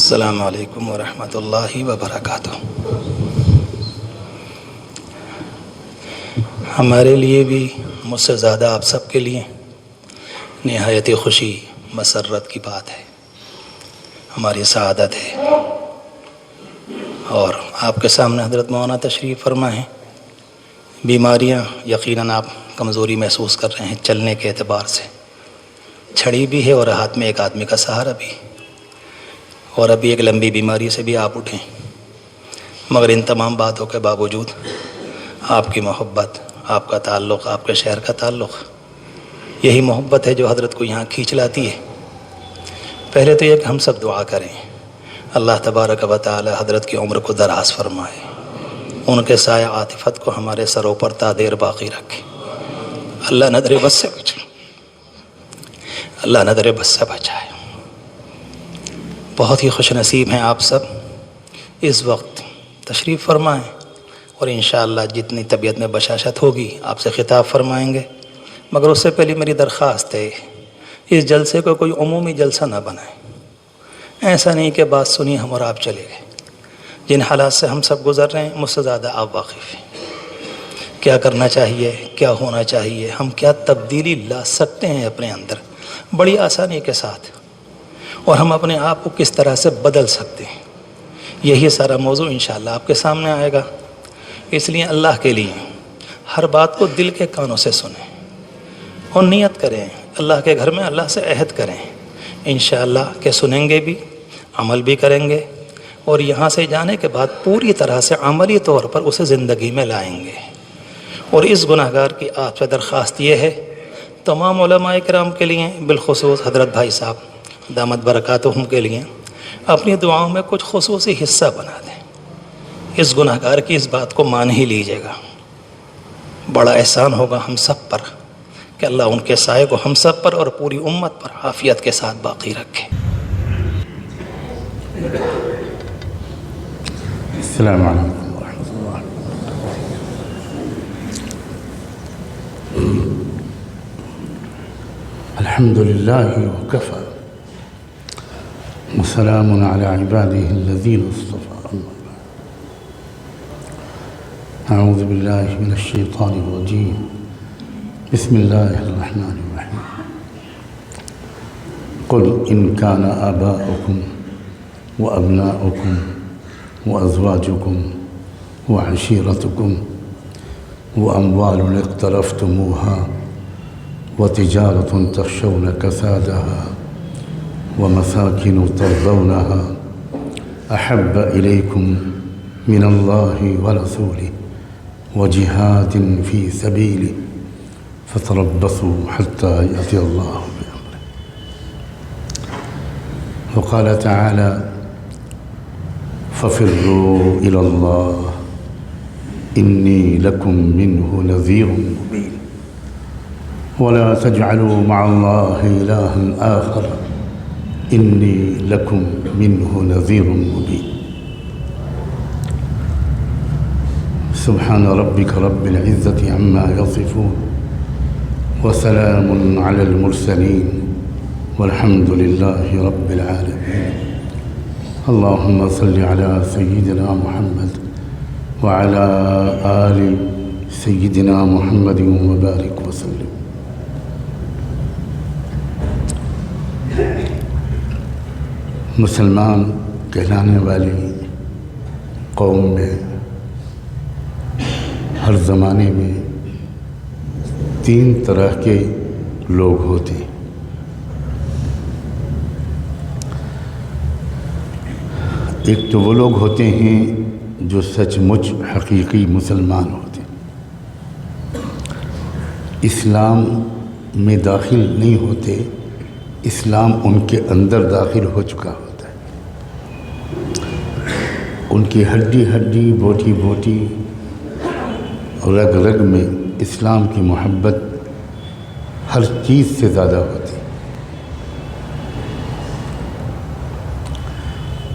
السلام علیکم ورحمۃ اللہ وبرکاتہ۔ ہمارے لیے بھی مجھ سے زیادہ آپ سب کے لیے نہایت خوشی مسرت کی بات ہے، ہماری سعادت ہے۔ اور آپ کے سامنے حضرت مولانا تشریف فرما ہیں۔ بیماریاں یقیناً آپ کمزوری محسوس کر رہے ہیں چلنے کے اعتبار سے، چھڑی بھی ہے اور ہاتھ میں ایک آدمی کا سہارا بھی، اور ابھی ایک لمبی بیماری سے بھی آپ اٹھیں، مگر ان تمام باتوں کے باوجود آپ کی محبت، آپ کا تعلق، آپ کے شہر کا تعلق، یہی محبت ہے جو حضرت کو یہاں کھینچ لاتی ہے۔ پہلے تو یہ کہ ہم سب دعا کریں اللہ تبارک و تعالی حضرت کی عمر کو دراز فرمائے، ان کے سایہ عاطفت کو ہمارے سروں پر تا دیر باقی رکھے، اللہ نظر بس سے بچائے، اللہ نظر بس سے بچائے۔ بہت ہی خوش نصیب ہیں آپ سب، اس وقت تشریف فرمائیں، اور انشاءاللہ جتنی طبیعت میں بشاشت ہوگی آپ سے خطاب فرمائیں گے۔ مگر اس سے پہلے میری درخواست ہے، اس جلسے کو کوئی عمومی جلسہ نہ بنائیں۔ ایسا نہیں کہ بات سنی ہم اور آپ چلے گئے۔ جن حالات سے ہم سب گزر رہے ہیں مجھ سے زیادہ آپ واقف ہیں، کیا کرنا چاہیے، کیا ہونا چاہیے، ہم کیا تبدیلی لا سکتے ہیں اپنے اندر بڑی آسانی کے ساتھ، اور ہم اپنے آپ کو کس طرح سے بدل سکتے ہیں۔ یہی سارا موضوع انشاءاللہ آپ کے سامنے آئے گا۔ اس لیے اللہ کے لیے ہر بات کو دل کے کانوں سے سنیں اور نیت کریں، اللہ کے گھر میں اللہ سے عہد کریں انشاءاللہ کہ سنیں گے بھی، عمل بھی کریں گے، اور یہاں سے جانے کے بعد پوری طرح سے عملی طور پر اسے زندگی میں لائیں گے۔ اور اس گناہ گار کی آپ سے درخواست یہ ہے، تمام علماء کرام کے لیے، بالخصوص حضرت بھائی صاحب دامت برکاتہم کے لیے، اپنی دعاؤں میں کچھ خصوصی حصہ بنا دیں۔ اس گناہ گار کی اس بات کو مان ہی لیجیے گا، بڑا احسان ہوگا ہم سب پر کہ اللہ ان کے سائے کو ہم سب پر اور پوری امت پر عافیت کے ساتھ باقی رکھے۔ السلام علیکم ورحمۃ اللہ۔ الحمد للہ وکفی وسلام علی عباده الذین اصطفى، اعوذ باللہ من الشیطان الرجیم، بسم اللہ الرحمن الرحیم۔ قل ان کان آباؤکم وابناؤکم وازواجکم وعشیرتکم واموال اقترفتموها وتجارة تخشون كسادها ومساكن ترضونها أحب إليكم من الله ورسوله وجهاد في سبيله فتربصوا حتى يأتي الله بأمره۔ وقال تعالى ففروا إلى الله إني لكم منه نذير مبين ولا تجعلوا مع الله إلها آخر إني لكم منه نذير مبين۔ سبحان ربك رب العزة عما يصفون وسلام على المرسلين والحمد لله رب العالمين۔ اللهم صل على سيدنا محمد وعلى آل سيدنا محمد وبارك وسلم۔ مسلمان کہلانے والی قوم میں ہر زمانے میں تین طرح کے لوگ ہوتے ہیں۔ ایک تو وہ لوگ ہوتے ہیں جو سچ مچ حقیقی مسلمان ہوتے ہیں، اسلام میں داخل نہیں ہوتے، اسلام ان کے اندر داخل ہو چکا ہوتا ہے، ان کی ہڈی ہڈی بوٹی بوٹی رگ رگ میں اسلام کی محبت ہر چیز سے زیادہ ہوتی ہے۔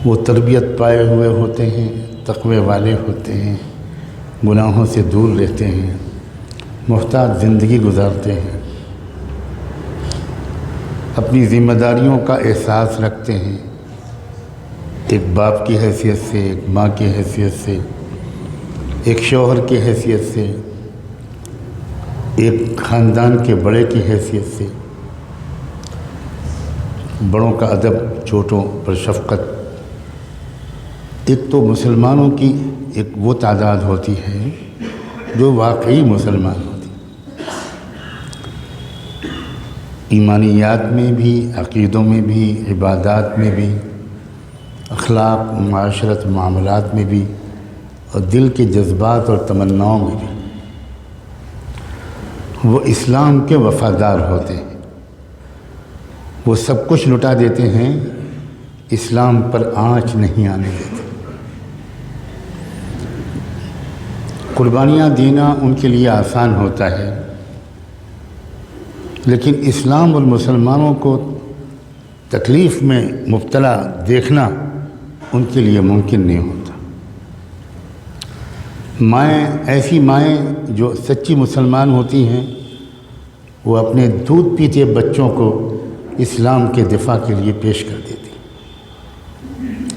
وہ تربیت پائے ہوئے ہوتے ہیں، تقوی والے ہوتے ہیں، گناہوں سے دور رہتے ہیں، محتاط زندگی گزارتے ہیں، اپنی ذمہ داریوں کا احساس رکھتے ہیں، ایک باپ کی حیثیت سے، ایک ماں کی حیثیت سے، ایک شوہر کی حیثیت سے، ایک خاندان کے بڑے کی حیثیت سے، بڑوں کا ادب، چھوٹوں پر شفقت. ایک تو مسلمانوں کی ایک وہ تعداد ہوتی ہے جو واقعی مسلمان ہوتی، ایمانیات میں بھی، عقیدوں میں بھی، عبادات میں بھی، اخلاق، معاشرت، معاملات میں بھی، اور دل کے جذبات اور تمناؤں میں بھی. وہ اسلام کے وفادار ہوتے ہیں. وہ سب کچھ لٹا دیتے ہیں، اسلام پر آنچ نہیں آنے دیتے. قربانیاں دینا ان کے لیے آسان ہوتا ہے، لیکن اسلام اور مسلمانوں کو تکلیف میں مبتلا دیکھنا ان کے لیے ممکن نہیں ہوتا. مائیں، ایسی مائیں جو سچی مسلمان ہوتی ہیں، وہ اپنے دودھ پیتے بچوں کو اسلام کے دفاع کے لیے پیش کر دیتی.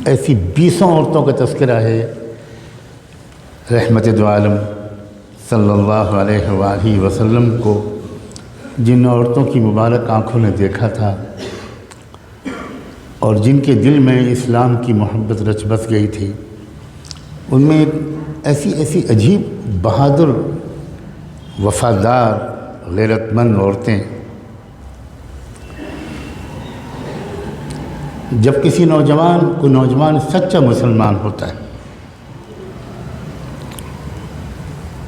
ایسی 20 عورتوں کا تذکرہ ہے رحمت دو عالم صلی اللہ علیہ وآلہ وسلم کو، جن عورتوں کی مبارک آنکھوں نے دیکھا تھا اور جن کے دل میں اسلام کی محبت رچ بس گئی تھی. ان میں ایسی عجیب بہادر، وفادار، غیرت مند عورتیں. جب کسی نوجوان سچا مسلمان ہوتا ہے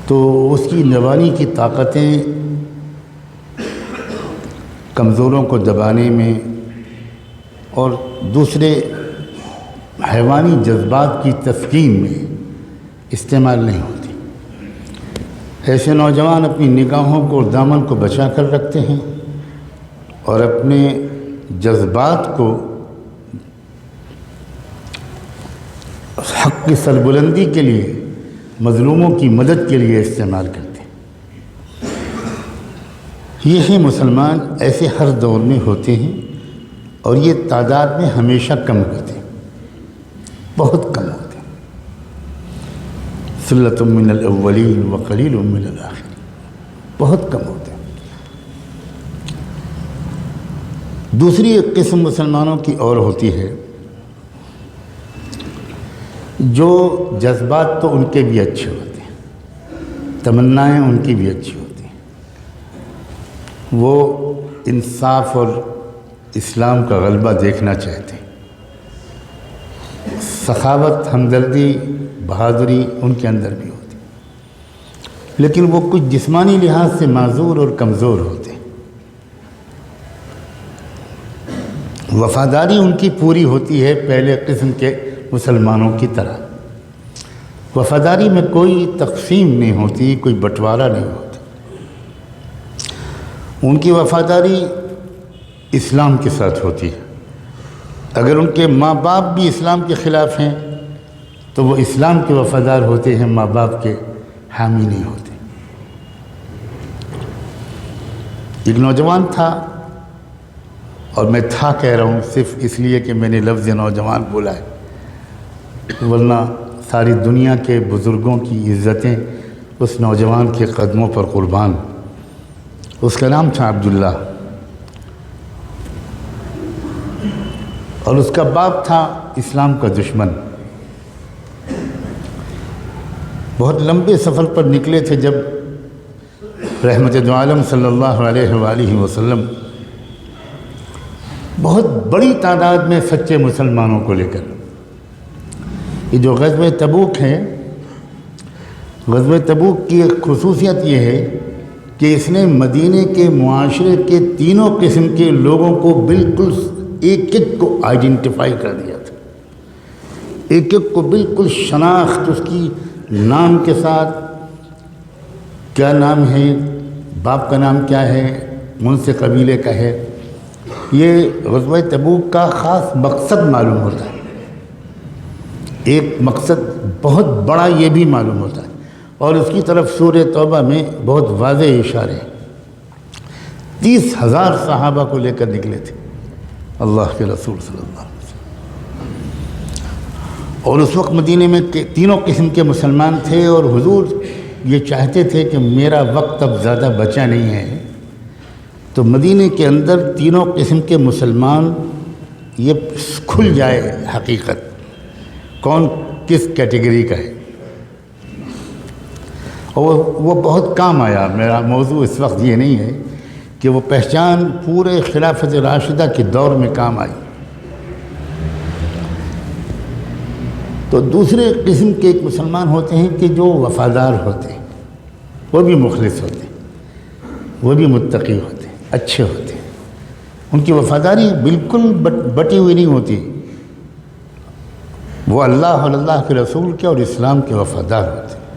تو اس کی نوانی کی طاقتیں کمزوروں کو دبانے میں اور دوسرے حیوانی جذبات کی تسکین میں استعمال نہیں ہوتی. ایسے نوجوان اپنی نگاہوں کو اور دامن کو بچا کر رکھتے ہیں اور اپنے جذبات کو حق کی سربلندی کے لیے، مظلوموں کی مدد کے لیے استعمال کرتے ہیں. یہ مسلمان ایسے ہر دور میں ہوتے ہیں اور یہ تعداد میں ہمیشہ کم ہوتے ہیں، بہت کم ہوتے ہیں. ثلۃ من الاولین وقلیل من الاخرین، بہت کم ہوتے ہیں. دوسری ایک قسم مسلمانوں کی اور ہوتی ہے جو جذبات تو ان کے بھی اچھے ہوتے ہیں، تمنائیں ان کی بھی اچھی ہوتی ہیں. وہ انصاف اور اسلام کا غلبہ دیکھنا چاہتے ہیں. سخاوت، ہمدردی، بہادری ان کے اندر بھی ہوتی، لیکن وہ کچھ جسمانی لحاظ سے معذور اور کمزور ہوتے ہیں. وفاداری ان کی پوری ہوتی ہے پہلے قسم کے مسلمانوں کی طرح. وفاداری میں کوئی تقسیم نہیں ہوتی، کوئی بٹوارا نہیں ہوتا. ان کی وفاداری اسلام کے ساتھ ہوتی ہے. اگر ان کے ماں باپ بھی اسلام کے خلاف ہیں تو وہ اسلام کے وفادار ہوتے ہیں، ماں باپ کے حامی نہیں ہوتے. ایک نوجوان تھا، اور میں تھا کہہ رہا ہوں صرف اس لیے کہ میں نے لفظ نوجوان بولا ہے، ورنہ ساری دنیا کے بزرگوں کی عزتیں اس نوجوان کے قدموں پر قربان. اس کا نام تھا عبداللہ، اور اس کا باپ تھا اسلام کا دشمن. بہت لمبے سفر پر نکلے تھے جب رحمت دو عالم صلی اللہ علیہ وآلہ وسلم بہت بڑی تعداد میں سچے مسلمانوں کو لے کر، یہ جو غزوہ تبوک ہے، غزوہ تبوک کی ایک خصوصیت یہ ہے کہ اس نے مدینے کے معاشرے کے تینوں قسم کے لوگوں کو بالکل ایک ایک کو آئیڈینٹیفائی کر دیا تھا. ایک ایک کو بالکل شناخت، اس کی نام کے ساتھ، کیا نام ہے، باپ کا نام کیا ہے، کون سے قبیلے کا ہے. یہ غزوہ تبوک کا خاص مقصد معلوم ہوتا ہے. ایک مقصد بہت بڑا یہ بھی معلوم ہوتا ہے، اور اس کی طرف سورہ توبہ میں بہت واضح اشارے ہیں. 30,000 صحابہ کو لے کر نکلے تھے اللہ کے رسول صلی اللہ علیہ وسلم. اور اس وقت مدینے میں تینوں قسم کے مسلمان تھے، اور حضور یہ چاہتے تھے کہ میرا وقت اب زیادہ بچا نہیں ہے، تو مدینے کے اندر تینوں قسم کے مسلمان یہ کھل جائے حقیقت کون کس کیٹیگری کا ہے۔ اور وہ بہت کام آیا۔ میرا موضوع اس وقت یہ نہیں ہے کہ وہ پہچان پورے خلافت راشدہ کے دور میں کام آئی۔ تو دوسرے قسم کے ایک مسلمان ہوتے ہیں کہ جو وفادار ہوتے ہیں، وہ بھی مخلص ہوتے ہیں، وہ بھی متقی ہوتے ہیں، اچھے ہوتے ہیں، ان کی وفاداری بالکل بٹی ہوئی نہیں ہوتی، وہ اللہ اور اللہ کے رسول کے اور اسلام کے وفادار ہوتے ہیں،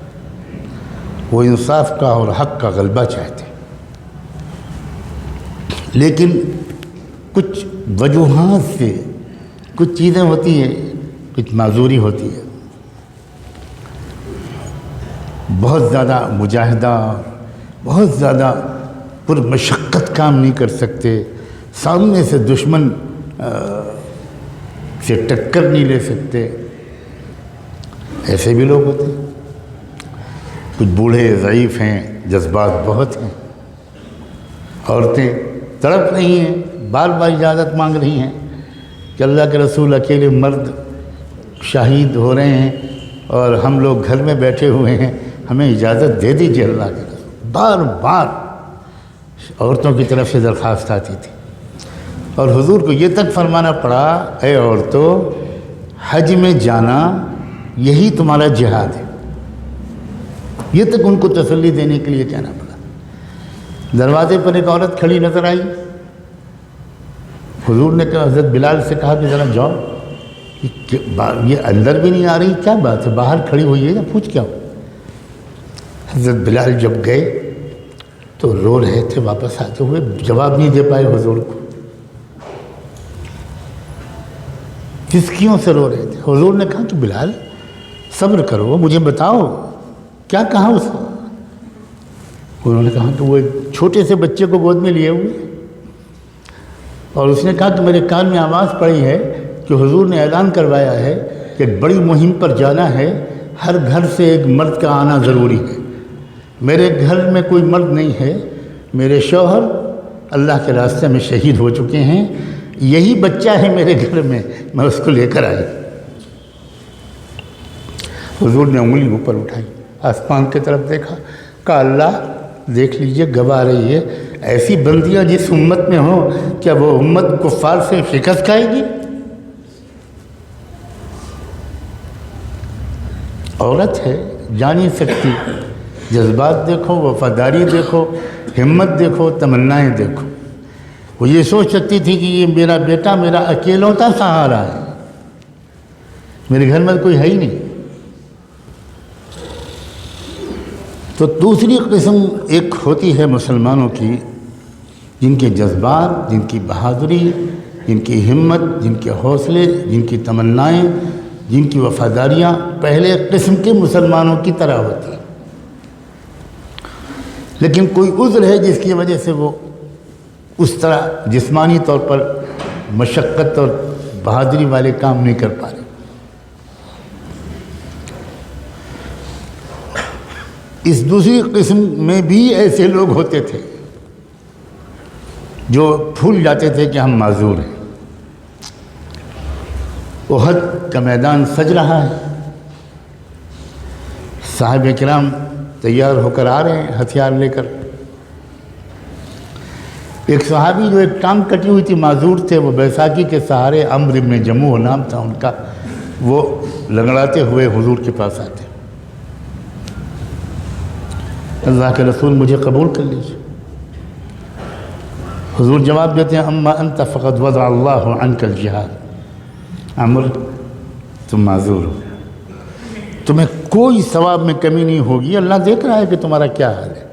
وہ انصاف کا اور حق کا غلبہ چاہتے ہیں۔ لیکن کچھ وجوہات سے کچھ چیزیں ہوتی ہیں، کچھ معذوری ہوتی ہے، بہت زیادہ مجاہدہ، بہت زیادہ پر مشقت کام نہیں کر سکتے، سامنے سے دشمن سے ٹکر نہیں لے سکتے، ایسے بھی لوگ ہوتے ہیں۔ کچھ بوڑھے ضعیف ہیں، جذبات بہت ہیں، عورتیں تڑپ رہی ہیں، بار بار اجازت مانگ رہی ہیں کہ اللہ کے رسول اکیلے مرد شہید ہو رہے ہیں اور ہم لوگ گھر میں بیٹھے ہوئے ہیں، ہمیں اجازت دے دیجیے اللہ کے رسول۔ بار بار عورتوں کی طرف سے درخواست آتی تھی، اور حضور کو یہ تک فرمانا پڑا، اے عورتوں، حج میں جانا یہی تمہارا جہاد ہے۔ یہ تک ان کو تسلی دینے کے لیے کہنا پڑا۔ دروازے پر ایک عورت کھڑی نظر آئی، حضور نے کہا، حضرت بلال سے کہا کہ ذرا جاؤ، یہ اندر بھی نہیں آ رہی، کیا بات ہے، باہر کھڑی ہوئی ہے یا پوچھ کیا ہو؟ حضرت بلال جب گئے تو رو رہے تھے، واپس آتے ہوئے جواب نہیں دے پائے حضور کو، کسکیوں سے رو رہے تھے۔ حضور نے کہا کہ بلال صبر کرو، مجھے بتاؤ کیا کہا اس نے؟ انہوں نے کہا کہ وہ ایک چھوٹے سے بچے کو گود میں لیے ہوئے، اور اس نے کہا کہ میرے کان میں آواز پڑی ہے کہ حضور نے اعلان کروایا ہے کہ ایک بڑی مہم پر جانا ہے، ہر گھر سے ایک مرد کا آنا ضروری ہے۔ میرے گھر میں کوئی مرد نہیں ہے، میرے شوہر اللہ کے راستے میں شہید ہو چکے ہیں، یہی بچہ ہے میرے گھر میں اس کو لے کر آئی۔ حضور نے انگلی اوپر اٹھائی، آسمان کی طرف دیکھا، کہا اللہ دیکھ لیجئے، گواہ رہی ہے، ایسی بندیاں جس امت میں ہوں، کیا وہ امت کفار سے شکست کھائے گی؟ عورت ہے، جا نہیں سکتی، جذبات دیکھو، وفاداری دیکھو، ہمت دیکھو، تمنائیں دیکھو۔ وہ یہ سوچ سکتی تھی کہ یہ میرا بیٹا میرا اکیلوتا سہارا ہے، میرے گھر میں کوئی ہے ہی نہیں۔ تو دوسری قسم ایک ہوتی ہے مسلمانوں کی، جن کے جذبات، جن کی بہادری، جن کی ہمت، جن کے حوصلے، جن کی تمنائیں، جن کی وفاداریاں پہلے قسم کے مسلمانوں کی طرح ہوتی ہیں، لیکن کوئی عذر ہے جس کی وجہ سے وہ اس طرح جسمانی طور پر مشقت اور بہادری والے کام نہیں کر پا رہے۔ اس دوسری قسم میں بھی ایسے لوگ ہوتے تھے جو بھول جاتے تھے کہ ہم معذور ہیں۔ احد کا میدان سج رہا ہے، صحابہ کرام تیار ہو کر آ رہے ہیں ہتھیار لے کر۔ ایک صحابی جو ایک ٹانگ کٹی ہوئی تھی، معذور تھے، وہ بیساکھی کے سہارے، عمرو بن جموح نام تھا ان کا، وہ لنگڑاتے ہوئے حضور کے پاس آتے، اللہ کے رسول مجھے قبول کر لیجیے۔ حضور جواب دیتے ہیں، اما انت فقد وضع اللہ عنک الجہاد، عمر تم معذور ہو، تمہیں کوئی ثواب میں کمی نہیں ہوگی، اللہ دیکھ رہا ہے کہ تمہارا کیا حال ہے،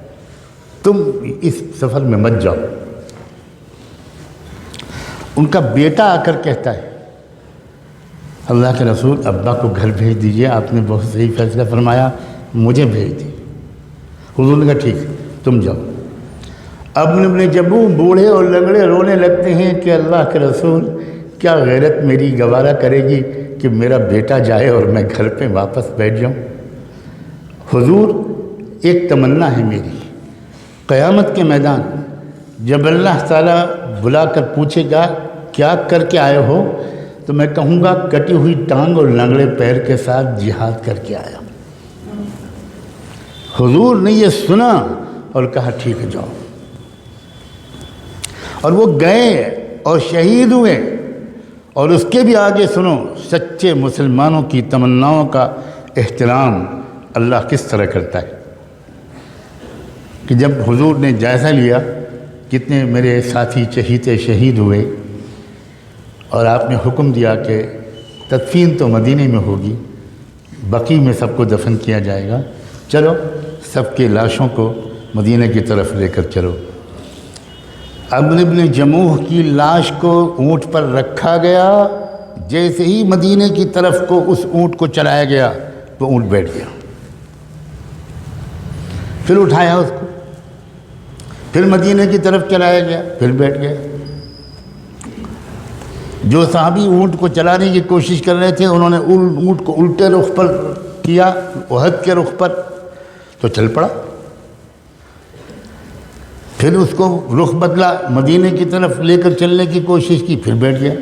تم اس سفر میں مت جاؤ۔ ان کا بیٹا آ کر کہتا ہے، اللہ کے رسول ابا کو گھر بھیج دیجئے، آپ نے بہت صحیح فیصلہ فرمایا، مجھے بھیج دیجیے۔ حضور نے کہا ٹھیک ہے تم جاؤ۔ ابن جموح بوڑھے اور لنگڑے رونے لگتے ہیں کہ اللہ کے رسول کیا غیرت میری گوارہ کرے گی کہ میرا بیٹا جائے اور میں گھر پہ واپس بیٹھ جاؤں۔ حضور ایک تمنا ہے میری، قیامت کے میدان جب اللہ تعالیٰ بلا کر پوچھے گا کیا کر کے آئے ہو، تو میں کہوں گا کٹی ہوئی ٹانگ اور لنگڑے پیر کے ساتھ جہاد کر کے آیا۔ حضور نے یہ سنا اور کہا ٹھیک ہے جاؤ، اور وہ گئے اور شہید ہوئے۔ اور اس کے بھی آگے سنو سچے مسلمانوں کی تمناؤں کا احترام اللہ کس طرح کرتا ہے کہ جب حضور نے جائزہ لیا کتنے میرے ساتھی چہیتے شہید ہوئے، اور آپ نے حکم دیا کہ تدفین تو مدینے میں ہوگی، بقیع میں سب کو دفن کیا جائے گا، چلو سب کے لاشوں کو مدینہ کی طرف لے کر چلو۔ عمرو بن جموح کی لاش کو اونٹ پر رکھا گیا، جیسے ہی مدینہ کی طرف کو اس اونٹ کو چلایا گیا وہ اونٹ بیٹھ گیا، پھر اٹھایا اس کو، پھر مدینہ کی طرف چلایا گیا، پھر بیٹھ گیا۔ جو صحابی اونٹ کو چلانے کی کوشش کر رہے تھے انہوں نے اونٹ کو الٹے رخ پر کیا، احد کے رخ پر، تو چل پڑا، پھر اس کو رخ بدلا، مدینہ کی طرف لے کر چلنے کی کوشش کی، پھر بیٹھ گیا۔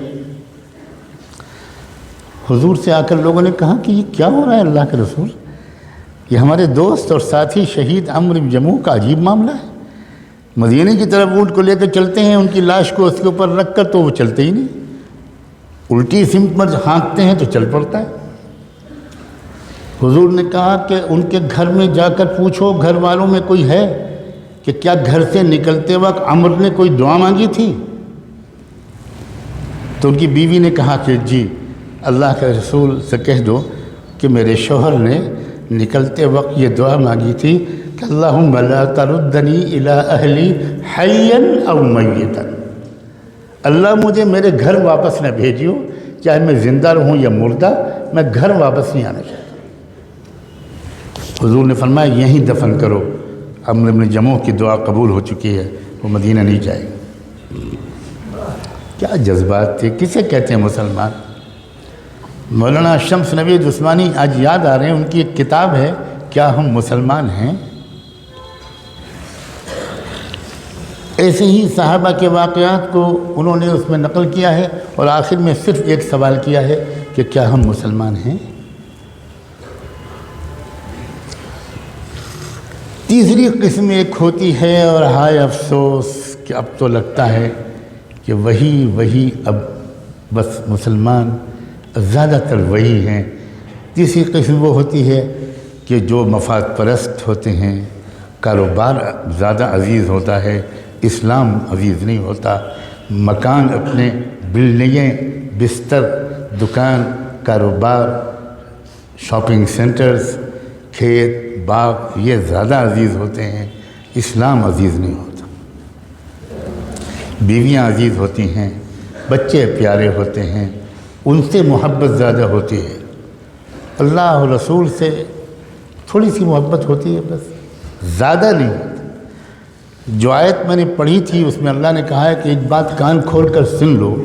حضور سے آ کر لوگوں نے کہا کہ یہ کیا ہو رہا ہے اللہ کے رسول، یہ ہمارے دوست اور ساتھی شہید عمرو بن جموح کا عجیب معاملہ ہے، مدینہ کی طرف اونٹ کو لے کر چلتے ہیں، ان کی لاش کو اس کے اوپر رکھ کر تو وہ چلتے ہی نہیں، الٹی سمت پر ہانکتے ہیں تو چل پڑتا ہے۔ حضور نے کہا کہ ان کے گھر میں جا کر پوچھو گھر والوں میں کوئی ہے کہ کیا گھر سے نکلتے وقت عمرو نے کوئی دعا مانگی تھی؟ تو ان کی بیوی نے کہا کہ جی اللہ کے رسول سے کہہ دو کہ میرے شوہر نے نکلتے وقت یہ دعا مانگی تھی کہ اللہم لا تردنی الی اہلی حیا او میتا، اللہ مجھے میرے گھر واپس نہ بھیجیو، چاہے میں زندہ رہوں یا مردہ، میں گھر واپس نہیں آنا چاہتا۔ حضور نے فرمایا یہیں دفن کرو، عمرو بن جموح کی دعا قبول ہو چکی ہے، وہ مدینہ نہیں جائے گا۔ کیا جذبات تھے، کسے کہتے ہیں مسلمان؟ مولانا شمس نوید عثمانی آج یاد آ رہے ہیں، ان کی ایک کتاب ہے کیا ہم مسلمان ہیں؟ ایسے ہی صحابہ کے واقعات کو انہوں نے اس میں نقل کیا ہے، اور آخر میں صرف ایک سوال کیا ہے کہ کیا ہم مسلمان ہیں؟ تیسری قسم ایک ہوتی ہے، اور ہائے افسوس کہ اب تو لگتا ہے کہ وہی اب بس مسلمان زیادہ تر وہی ہیں۔ تیسری قسم وہ ہوتی ہے کہ جو مفاد پرست ہوتے ہیں، کاروبار زیادہ عزیز ہوتا ہے، اسلام عزیز نہیں ہوتا، مکان اپنے، بلڈنگیں، بستر، دکان، کاروبار، شاپنگ سینٹرز، کھیت، باغ، یہ زیادہ عزیز ہوتے ہیں، اسلام عزیز نہیں ہوتا۔ بیویاں عزیز ہوتی ہیں، بچے پیارے ہوتے ہیں، ان سے محبت زیادہ ہوتی ہے، اللہ اور رسول سے تھوڑی سی محبت ہوتی ہے، بس زیادہ نہیں ہوتی۔ جو آیت میں نے پڑھی تھی اس میں اللہ نے کہا ہے کہ ایک بات کان کھول کر سن لو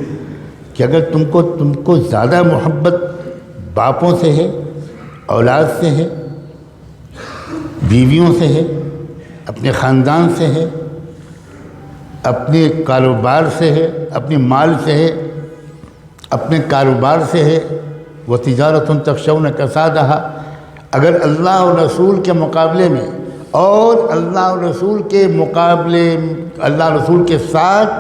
کہ اگر تم کو زیادہ محبت باپوں سے ہے، اولاد سے ہے، بیویوں سے ہے، اپنے خاندان سے ہے، اپنے کاروبار سے ہے، اپنے مال سے ہے، اپنے کاروبار سے ہے، وہ تجارت تخشون کسادہا، اگر اللہ اور رسول کے مقابلے میں اور اللہ اور رسول کے مقابلے، اللہ رسول کے ساتھ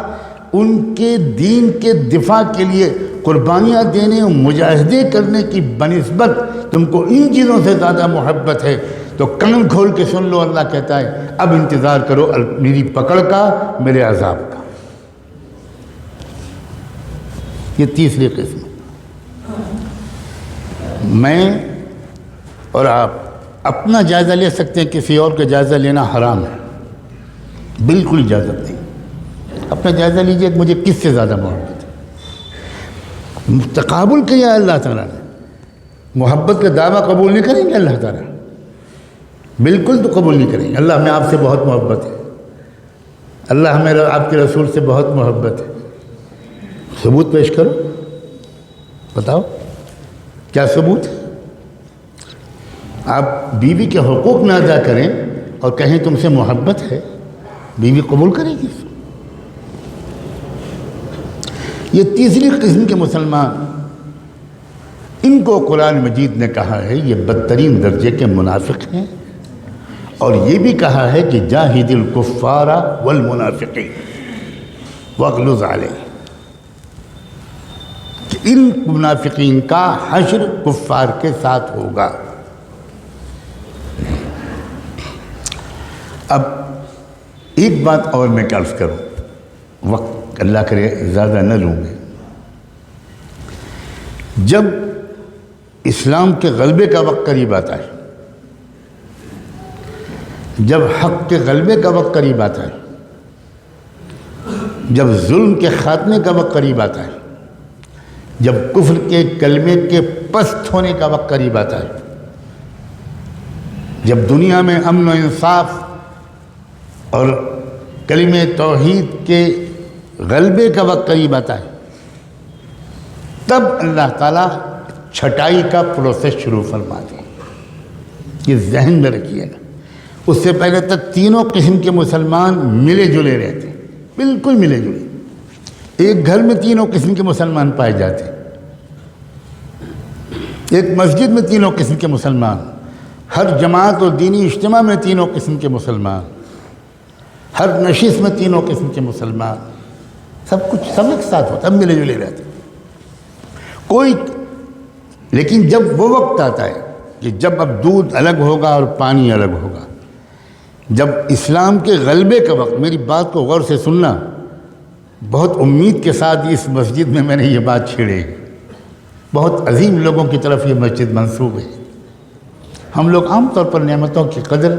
ان کے دین کے دفاع کے لیے قربانیاں دینے اور مجاہدے کرنے کی بنسبت تم کو ان چیزوں سے زیادہ محبت ہے تو کان کھول کے سن لو، اللہ کہتا ہے اب انتظار کرو میری پکڑ کا، میرے عذاب کا۔ یہ تیسری قسم۔ میں اور آپ اپنا جائزہ لے سکتے ہیں، کسی اور کا جائزہ لینا حرام ہے، بالکل اجازت نہیں۔ اپنا جائزہ لیجئے کہ مجھے کس سے زیادہ محبت ہے۔ تقابل کیا اللہ تعالیٰ نے، محبت کا دعویٰ قبول نہیں کریں گے اللہ تعالیٰ، بالکل تو قبول نہیں کریں گے۔ اللہ ہمیں آپ سے بہت محبت ہے، اللہ ہمیں آپ کے رسول سے بہت محبت ہے، ثبوت پیش کرو، بتاؤ۔ کیا ثبوت ہے؟ آپ بیوی کے حقوق نہ ادا کریں اور کہیں تم سے محبت ہے، بیوی قبول کرے گی؟ یہ تیسری قسم کے مسلمان، ان کو قرآن مجید نے کہا ہے یہ بدترین درجے کے منافق ہیں، اور یہ بھی کہا ہے کہ جاہد الکفار والمنافقین واغلظ علیہم، کہ ان منافقین کا حشر کفار کے ساتھ ہوگا۔ اب ایک بات اور میں عرض کروں، وقت اللہ کرے زیادہ نہ لوں گے۔ جب اسلام کے غلبے کا وقت قریب آتا ہے، جب حق کے غلبے کا وقت قریب آتا ہے، جب ظلم کے خاتمے کا وقت قریب آتا ہے، جب کفر کے کلمے کے پست ہونے کا وقت قریب آتا ہے، جب دنیا میں امن و انصاف اور کلمہ توحید کے غلبے کا وقت قریب آتا ہے، تب اللہ تعالیٰ چھٹائی کا پروسیس شروع فرما دیں۔ یہ ذہن میں رکھیے گا۔ اس سے پہلے تک تینوں قسم کے مسلمان ملے جلے رہتے ہیں، بالکل ملے جلے۔ ایک گھر میں تینوں قسم کے مسلمان پائے جاتے ہیں، ایک مسجد میں تینوں قسم کے مسلمان، ہر جماعت اور دینی اجتماع میں تینوں قسم کے مسلمان، ہر نشست میں تینوں قسم کے مسلمان، سب کچھ سب ایک ساتھ ہوتا ہے، ملے جلے رہتے ہیں۔ لیکن جب وہ وقت آتا ہے کہ جب اب دودھ الگ ہوگا اور پانی الگ ہوگا، جب اسلام کے غلبے کا وقت، میری بات کو غور سے سننا، بہت امید کے ساتھ اس مسجد میں نے یہ بات چھیڑی ہے، بہت عظیم لوگوں کی طرف یہ مسجد منسوب ہے۔ ہم لوگ عام طور پر نعمتوں کی قدر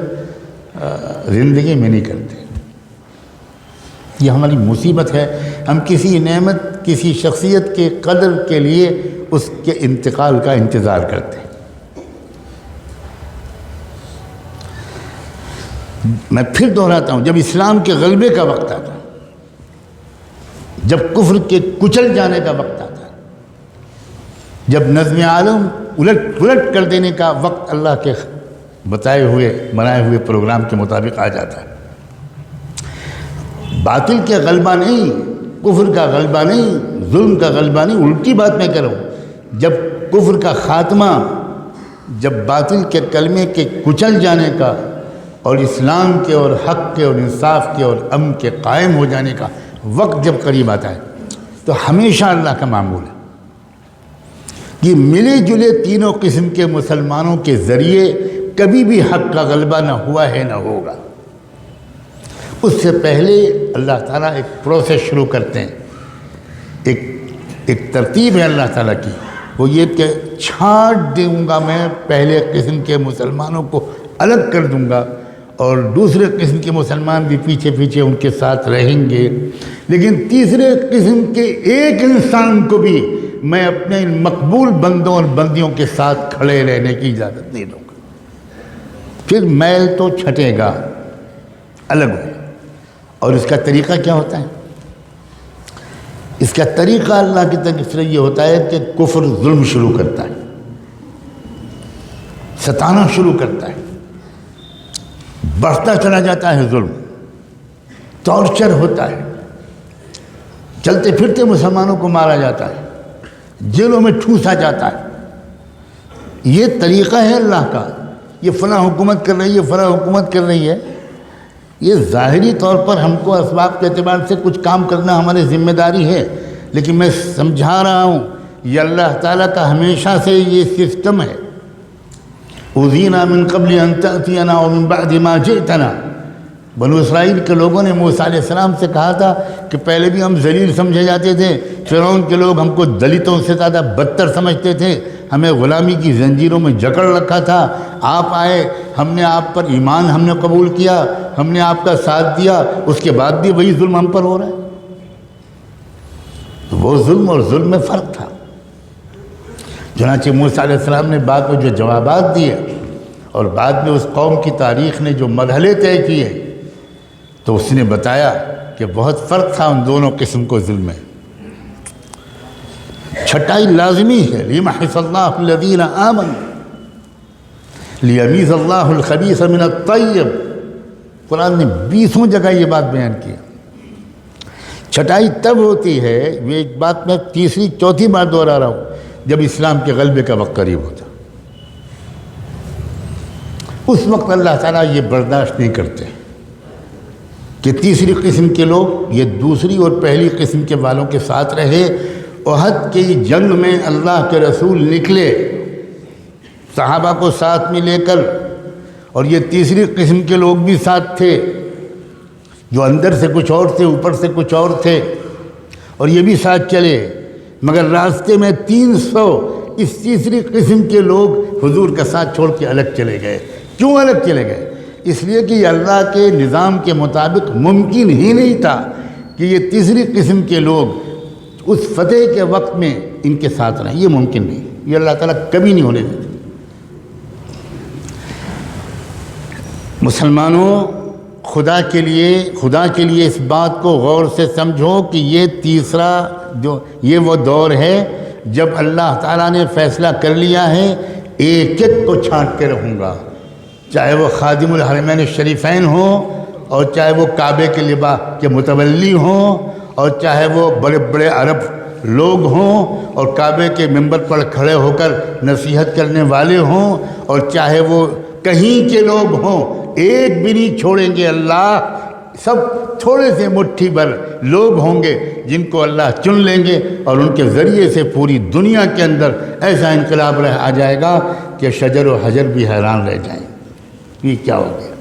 زندگی میں نہیں کرتے، یہ ہماری مصیبت ہے۔ ہم کسی نعمت، کسی شخصیت کے قدر کے لیے اس کے انتقال کا انتظار کرتے ہیں۔ میں پھر دہراتا ہوں، جب اسلام کے غلبے کا وقت آتا ہے، جب کفر کے کچل جانے کا وقت آتا ہے، جب نظم عالم الٹ پلٹ کر دینے کا وقت اللہ کے بتائے ہوئے بنائے ہوئے پروگرام کے مطابق آ جاتا ہے، باطل کا غلبہ نہیں، کفر کا غلبہ نہیں، ظلم کا غلبہ نہیں، الٹی بات میں کروں، جب کفر کا خاتمہ، جب باطل کے کلمے کے کچل جانے کا اور اسلام کے اور حق کے اور انصاف کے اور امن کے قائم ہو جانے کا وقت جب قریب آتا ہے، تو ہمیشہ اللہ کا معمول ہے کہ ملے جلے تینوں قسم کے مسلمانوں کے ذریعے کبھی بھی حق کا غلبہ نہ ہوا ہے نہ ہوگا۔ اس سے پہلے اللہ تعالیٰ ایک پروسیس شروع کرتے ہیں، ایک ترتیب ہے اللہ تعالیٰ کی، وہ یہ کہ چھانٹ دوں گا میں، پہلے قسم کے مسلمانوں کو الگ کر دوں گا اور دوسرے قسم کے مسلمان بھی پیچھے پیچھے ان کے ساتھ رہیں گے، لیکن تیسرے قسم کے ایک انسان کو بھی میں اپنے ان مقبول بندوں اور بندیوں کے ساتھ کھڑے رہنے کی اجازت نہیں دوں گا۔ پھر میل تو چھٹے گا، الگ ہو۔ اور اس کا طریقہ کیا ہوتا ہے؟ اس کا طریقہ اللہ کی طرف سے یہ ہوتا ہے کہ کفر ظلم شروع کرتا ہے، ستانا شروع کرتا ہے، بڑھتا چلا جاتا ہے ظلم، ٹارچر ہوتا ہے، چلتے پھرتے مسلمانوں کو مارا جاتا ہے، جیلوں میں ٹھوسا جاتا ہے۔ یہ طریقہ ہے اللہ کا، یہ فلاں حکومت کر رہی ہے، فلاں حکومت کر رہی ہے، یہ ظاہری طور پر ہم کو اسباب کے اعتبار سے کچھ کام کرنا ہماری ذمہ داری ہے، لیکن میں سمجھا رہا ہوں یہ اللہ تعالیٰ کا ہمیشہ سے یہ سسٹم ہے۔ اُذِينَا مِن قَبْلِ أَن تَأْتِيَنَا وَمِن بَعْدِ مَا جِئْتَنَا، بنو اسرائیل کے لوگوں نے موسیٰ علیہ السلام سے کہا تھا کہ پہلے بھی ہم ذلیل سمجھے جاتے تھے، فرعون کے لوگ ہم کو دلتوں سے زیادہ بدتر سمجھتے تھے، ہمیں غلامی کی زنجیروں میں جکڑ رکھا تھا، آپ آئے، ہم نے آپ پر ایمان ہم نے قبول کیا، ہم نے آپ کا ساتھ دیا، اس کے بعد بھی وہی ظلم ہم پر ہو رہا ہے۔ وہ ظلم اور ظلم میں فرق تھا۔ چنانچہ موسیٰ علیہ السلام نے بعد میں جو جوابات دیے اور بعد میں اس قوم کی تاریخ نے جو مرحلے طے کیے، تو اس نے بتایا کہ بہت فرق تھا ان دونوں قسم کو ظلم میں۔ چھٹائی لازمی ہے. لیمحص اللہ الذین آمنوا لیمیز اللہ الخبیث من الطیب. قرآن نے 20 جگہ یہ بات بیان کی. چھٹائی تب ہوتی ہے، یہ ایک بات میں تیسری چوتھی بار دوہرا رہا ہوں، جب اسلام کے غلبے کا وقت قریب ہوتا. اس وقت اللہ تعالیٰ یہ برداشت نہیں کرتے کہ تیسری قسم کے لوگ یہ دوسری اور پہلی قسم کے والوں کے ساتھ رہے. احد کی جنگ میں اللہ کے رسول نکلے صحابہ کو ساتھ میں لے کر، اور یہ تیسری قسم کے لوگ بھی ساتھ تھے جو اندر سے کچھ اور تھے، اوپر سے کچھ اور تھے، اور یہ بھی ساتھ چلے. مگر راستے میں 300 اس تیسری قسم کے لوگ حضور کا ساتھ چھوڑ کے الگ چلے گئے. کیوں الگ چلے گئے؟ اس لیے کہ یہ اللہ کے نظام کے مطابق ممکن ہی نہیں تھا کہ یہ تیسری قسم کے لوگ اس فتح کے وقت میں ان کے ساتھ رہیں. یہ ممکن نہیں، یہ اللہ تعالیٰ کبھی نہیں ہونے دیتے. مسلمانوں، خدا کے لیے اس بات کو غور سے سمجھو کہ یہ تیسرا یہ وہ دور ہے جب اللہ تعالیٰ نے فیصلہ کر لیا ہے ایک ایک کو چھانٹ کے رہوں گا، چاہے وہ خادم الحرمین الشریفین ہوں، اور چاہے وہ کعبے کے لباس کے متولی ہوں، اور چاہے وہ بڑے بڑے عرب لوگ ہوں اور کعبے کے ممبر پر کھڑے ہو کر نصیحت کرنے والے ہوں، اور چاہے وہ کہیں کے لوگ ہوں، ایک بھی نہیں چھوڑیں گے اللہ. سب تھوڑے سے مٹھی بھر لوگ ہوں گے جن کو اللہ چن لیں گے، اور ان کے ذریعے سے پوری دنیا کے اندر ایسا انقلاب آ جائے گا کہ شجر و حجر بھی حیران رہ جائیں. یہ کیا ہو گیا؟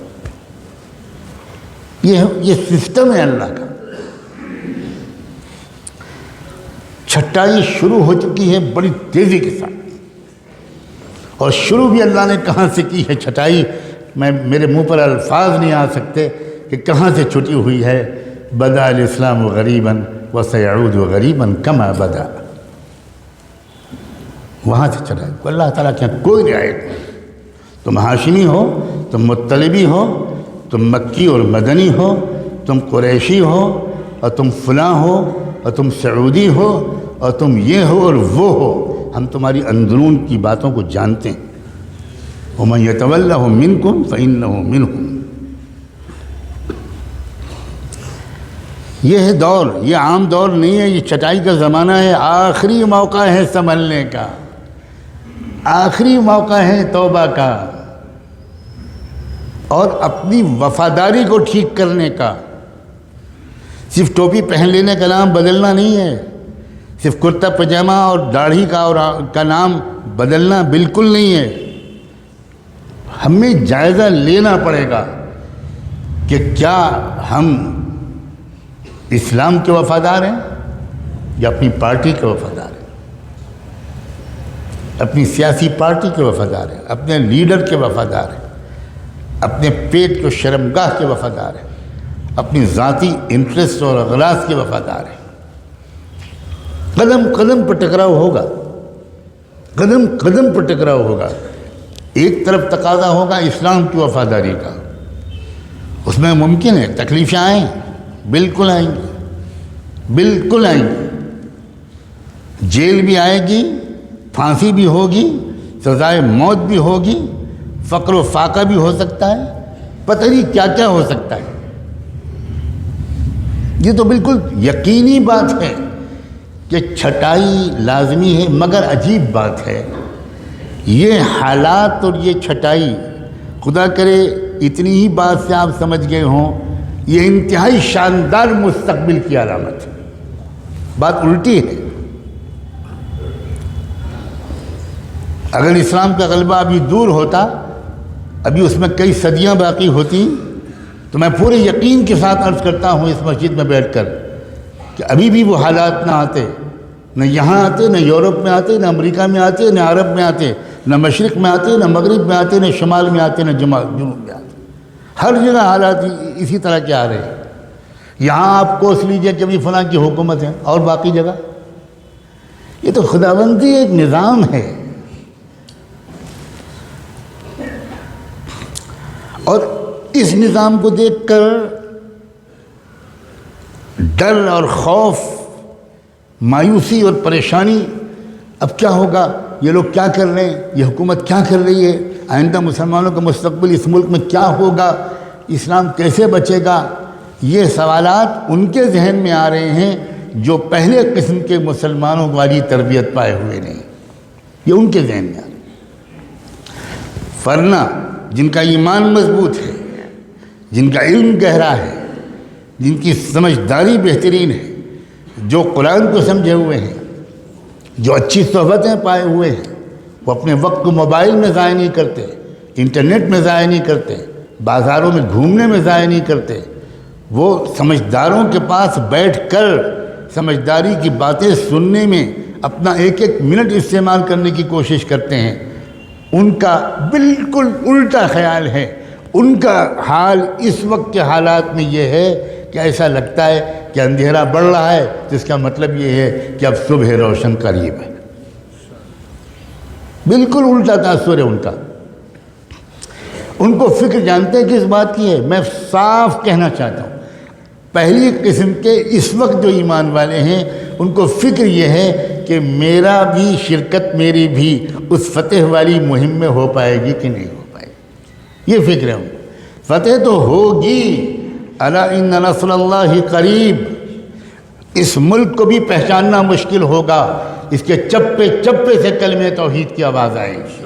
یہ سسٹم ہے اللہ کا. چھٹائی شروع ہو چکی ہے بڑی تیزی کے ساتھ، اور شروع بھی اللہ نے کہاں سے کی ہے چھٹائی؟ میرے منہ پر الفاظ نہیں آ سکتے کہ کہاں سے چھٹی ہوئی ہے. بدا الاسلام غریباً وسیعود غریباً کما بدا. وہاں سے چھٹائی. اللہ تعالیٰ کے کوئی رعایت نہیں. تم ہاشمی ہو، تم مطلبی ہو، تم مکی اور مدنی ہو، تم قریشی ہو، اور تم فلاں ہو، اور تم سعودی ہو، اور تم یہ ہو اور وہ ہو، ہم تمہاری اندرون کی باتوں کو جانتے ہیں. وَمَن يَتَوَلَّهُم مِّنكُمْ فَإِنَّهُ مِنْهُمْ. یہ ہے دور، یہ عام دور نہیں ہے، یہ چھٹائی کا زمانہ ہے. آخری موقع ہے سنبھلنے کا، آخری موقع ہے توبہ کا، اور اپنی وفاداری کو ٹھیک کرنے کا. صرف ٹوپی پہن لینے کا نام بدلنا نہیں ہے، صرف کرتا پجامہ اور داڑھی کا نام بدلنا بالکل نہیں ہے. ہمیں جائزہ لینا پڑے گا کہ کیا ہم اسلام کے وفادار ہیں یا اپنی پارٹی کے وفادار ہیں، اپنی سیاسی پارٹی کے وفادار ہیں، اپنے لیڈر کے وفادار ہیں، اپنے پیٹ کو شرمگاہ کے وفادار ہیں، اپنی ذاتی انٹرسٹ اور اغراض کے وفادار ہیں. قدم قدم پر ٹکراؤ ہوگا، قدم قدم پر ٹکراؤ ہوگا. ایک طرف تقاضا ہوگا اسلام کی وفاداری کا، اس میں ممکن ہے تکلیفیں آئیں، بالکل آئیں گی، بالکل آئیں گی. جیل بھی آئے گی، پھانسی بھی ہوگی، سزائے موت بھی ہوگی، فقر و فاقہ بھی ہو سکتا ہے، پتہ نہیں کیا کیا ہو سکتا ہے. یہ تو بالکل یقینی بات ہے کہ چھٹائی لازمی ہے. مگر عجیب بات ہے، یہ حالات اور یہ چھٹائی، خدا کرے اتنی ہی بات سے آپ سمجھ گئے ہوں، یہ انتہائی شاندار مستقبل کی علامت ہے. بات الٹی ہے. اگر اسلام کا غلبہ ابھی دور ہوتا، ابھی اس میں کئی صدیاں باقی ہوتی، تو میں پورے یقین کے ساتھ عرض کرتا ہوں اس مسجد میں بیٹھ کر کہ ابھی بھی وہ حالات نہ آتے، نہ یہاں آتے، نہ یورپ میں آتے، نہ امریکہ میں آتے، نہ عرب میں آتے، نہ مشرق میں آتے، نہ مغرب میں آتے، نہ شمال میں آتے، نہ جنوب میں آتے. ہر جگہ حالات اسی طرح کے آ رہے ہیں. یہاں آپ کوس لیجئے کہ بھی فلاں کی حکومت ہے، اور باقی جگہ یہ تو خداوندی ایک نظام ہے. اور اس نظام کو دیکھ کر ڈر اور خوف، مایوسی اور پریشانی اب کیا ہوگا، یہ لوگ کیا کر رہے ہیں، یہ حکومت کیا کر رہی ہے، آئندہ مسلمانوں کا مستقبل اس ملک میں کیا ہوگا، اسلام کیسے بچے گا، یہ سوالات ان کے ذہن میں آ رہے ہیں جو پہلے قسم کے مسلمانوں والی تربیت پائے ہوئے نہیں، یہ ان کے ذہن میں آ رہے ہیں۔ ورنہ جن کا ایمان مضبوط ہے، جن کا علم گہرا ہے، جن کی سمجھداری بہترین ہے، جو قرآن کو سمجھے ہوئے ہیں، جو اچھی صحبتیں پائے ہوئے ہیں، وہ اپنے وقت کو موبائل میں ضائع نہیں کرتے، انٹرنیٹ میں ضائع نہیں کرتے، بازاروں میں گھومنے میں ضائع نہیں کرتے، وہ سمجھداروں کے پاس بیٹھ کر سمجھداری کی باتیں سننے میں اپنا ایک ایک منٹ استعمال کرنے کی کوشش کرتے ہیں۔ ان کا بالکل الٹا خیال ہے، ان کا حال اس وقت کے حالات میں یہ ہے کہ ایسا لگتا ہے کہ اندھیرا بڑھ رہا ہے، تو اس کا مطلب یہ ہے کہ اب صبح روشن قریب ہے۔ بالکل الٹا تاثر ہے ان کا۔ ان کو فکر جانتے ہیں کس بات کی ہے؟ میں صاف کہنا چاہتا ہوں، پہلی قسم کے اس وقت جو ایمان والے ہیں ان کو فکر یہ ہے کہ میرا بھی شرکت، میری بھی اس فتح والی مہم میں ہو پائے گی کہ نہیں ہو پائے گی، یہ فکر ہے ان کو۔ فتح تو ہوگی، الا ان نصر اللہ قریب۔ اس ملک کو بھی پہچاننا مشکل ہوگا، اس کے چپے چپے سے کلمہ توحید کی آواز آئے گی،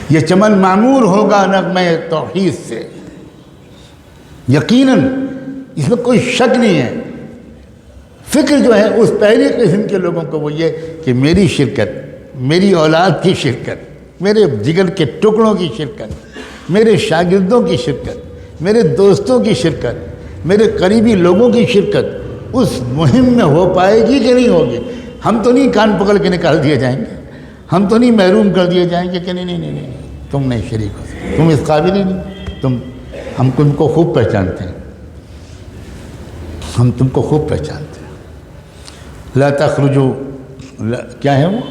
یہ چمن معمور ہوگا نغمہ توحید سے، یقیناً اس میں کوئی شک نہیں ہے۔ فکر جو ہے اس پہلی قسم کے لوگوں کو وہ یہ کہ میری شرکت، میری اولاد کی شرکت، میرے جگر کے ٹکڑوں کی شرکت، میرے شاگردوں کی شرکت، میرے دوستوں کی شرکت، میرے قریبی لوگوں کی شرکت اس مہم میں ہو پائے گی کہ نہیں ہوگی۔ ہم تو نہیں کان پکڑ کے نکال دیے جائیں گے، ہم تو نہیں محروم کر دیے جائیں گے کہ نہیں تم نہیں شریک ہو سکتے، تم اس قابل ہی نہیں، ہم تم کو خوب پہچانتے ہیں، ہم تم کو خوب پہچانتے ہیں۔ لا تخرجوا، کیا ہے وہ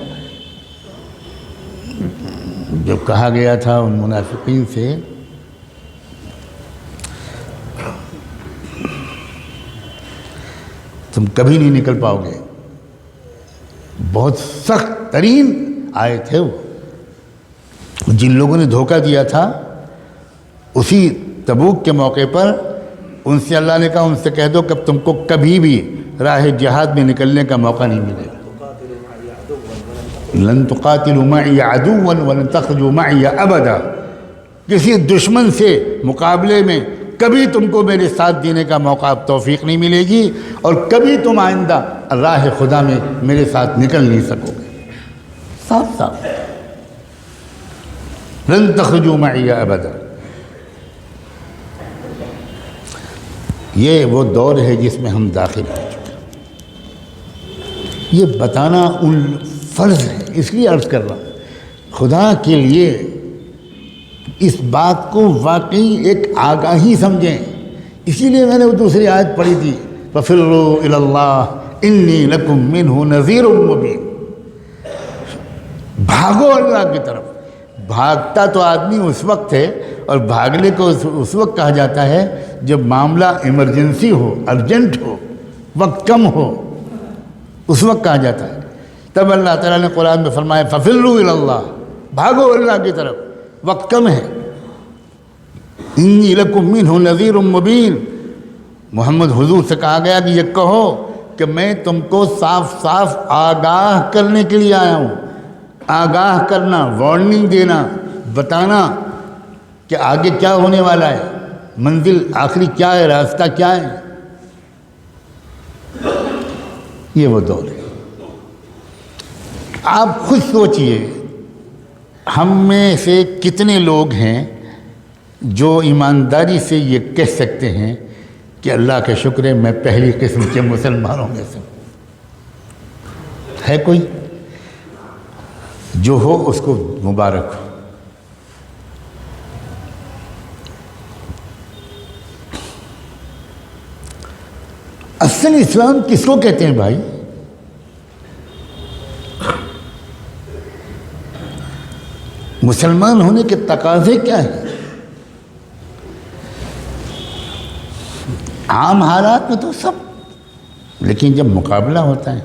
جو کہا گیا تھا ان منافقین سے، تم کبھی نہیں نکل پاؤ گے، بہت سخت ترین آیت ہے وہ۔ جن لوگوں نے دھوکہ دیا تھا اسی تبوک کے موقع پر ان سے اللہ نے کہا ان سے کہہ دو کہ تم کو کبھی بھی راہ جہاد میں نکلنے کا موقع نہیں ملے گا۔ لن تقاتلوا معي عدوا ولن تخرجوا معي ابدا، کسی دشمن سے مقابلے میں کبھی تم کو میرے ساتھ دینے کا موقع توفیق نہیں ملے گی، اور کبھی تم آئندہ راہ خدا میں میرے ساتھ نکل نہیں سکو گے۔ صاف صاف، لن تخرجوا معي ابدا۔ یہ وہ دور ہے جس میں ہم داخل ہو چکے ہیں، یہ بتانا ان فرض ہے، اس لیے عرض کر رہا ہوں خدا کے لیے اس بات کو واقعی ایک آگاہی سمجھیں۔ اسی لیے میں نے وہ دوسری آیت پڑھی تھی، فَفِرُّوا إِلَى اللَّهِ إِنِّي لَكُمْ مِنْهُ نَذِيرٌ مُبِينٌ۔ بھاگو اللہ کی طرف۔ بھاگتا تو آدمی اس وقت ہے، اور بھاگنے کو اس وقت کہا جاتا ہے جب معاملہ ایمرجنسی ہو، ارجنٹ ہو، وقت کم ہو، اس وقت کہا جاتا ہے۔ تب اللہ تعالیٰ نے قرآن میں فرمایا فَفِرُّوا إِلَى اللَّهِ، بھاگو اللہ کی طرف، وقت کم ہے۔ إِنِّي لَكُمْ مِنْهُ نَذِيرٌ مُبِينٌ، محمد حضور سے کہا گیا کہ یہ کہو کہ میں تم کو صاف صاف آگاہ کرنے کے لیے آیا ہوں۔ آگاہ کرنا، وارننگ دینا، بتانا کہ آگے کیا ہونے والا ہے، منزل آخری کیا ہے، راستہ کیا ہے۔ یہ وہ دور ہے۔ آپ خود سوچئے ہم میں سے کتنے لوگ ہیں جو ایمانداری سے یہ کہہ سکتے ہیں کہ اللہ کا شکر ہے میں پہلی قسم کے مسلمانوں میں سے ہوں؟ ہے کوئی؟ جو ہو اس کو مبارک ہو۔ اصل اسلام کس کو کہتے ہیں بھائی؟ مسلمان ہونے کے تقاضے کیا ہیں؟ عام حالات میں تو سب، لیکن جب مقابلہ ہوتا ہے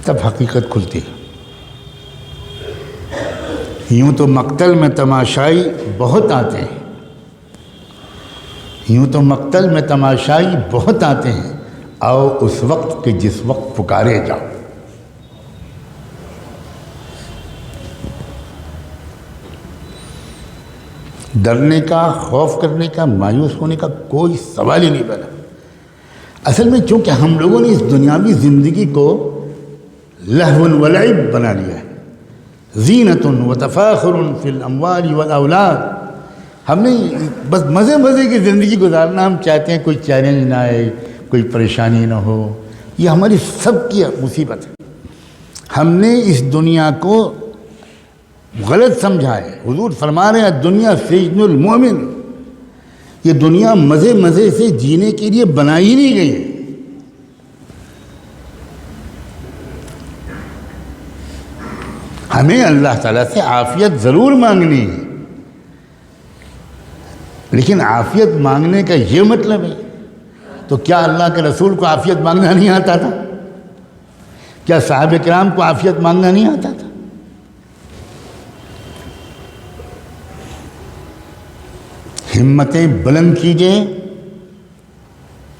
تب حقیقت کھلتی ہے۔ یوں تو مقتل میں تماشائی بہت آتے ہیں، یوں تو مقتل میں تماشائی بہت آتے ہیں، آؤ اس وقت کہ جس وقت پکارے جاؤ۔ ڈرنے کا، خوف کرنے کا، مایوس ہونے کا کوئی سوال ہی نہیں بنا۔ اصل میں چونکہ ہم لوگوں نے اس دنیاوی زندگی کو لہو و لعب بنا لیا ہے، زینت و تفاخر فی الاموال والاولاد، ہم نے بس مزے کی زندگی گزارنا ہم چاہتے ہیں، کوئی چیلنج نہ آئے، کوئی پریشانی نہ ہو، یہ ہماری سب کی مصیبت ہے۔ ہم نے اس دنیا کو غلط سمجھا ہے۔ حضور فرما رہے ہیں دنیا سجن المومن، یہ دنیا مزے سے جینے کے لیے بنائی نہیں گئی ہے۔ ہمیں اللہ تعالیٰ سے عافیت ضرور مانگنی ہے، لیکن عافیت مانگنے کا یہ مطلب ہے تو کیا اللہ کے رسول کو عافیت مانگنا نہیں آتا تھا؟ کیا صحابہ کرام کو عافیت مانگنا نہیں آتا تھا؟ ہمتیں بلند کیجئے،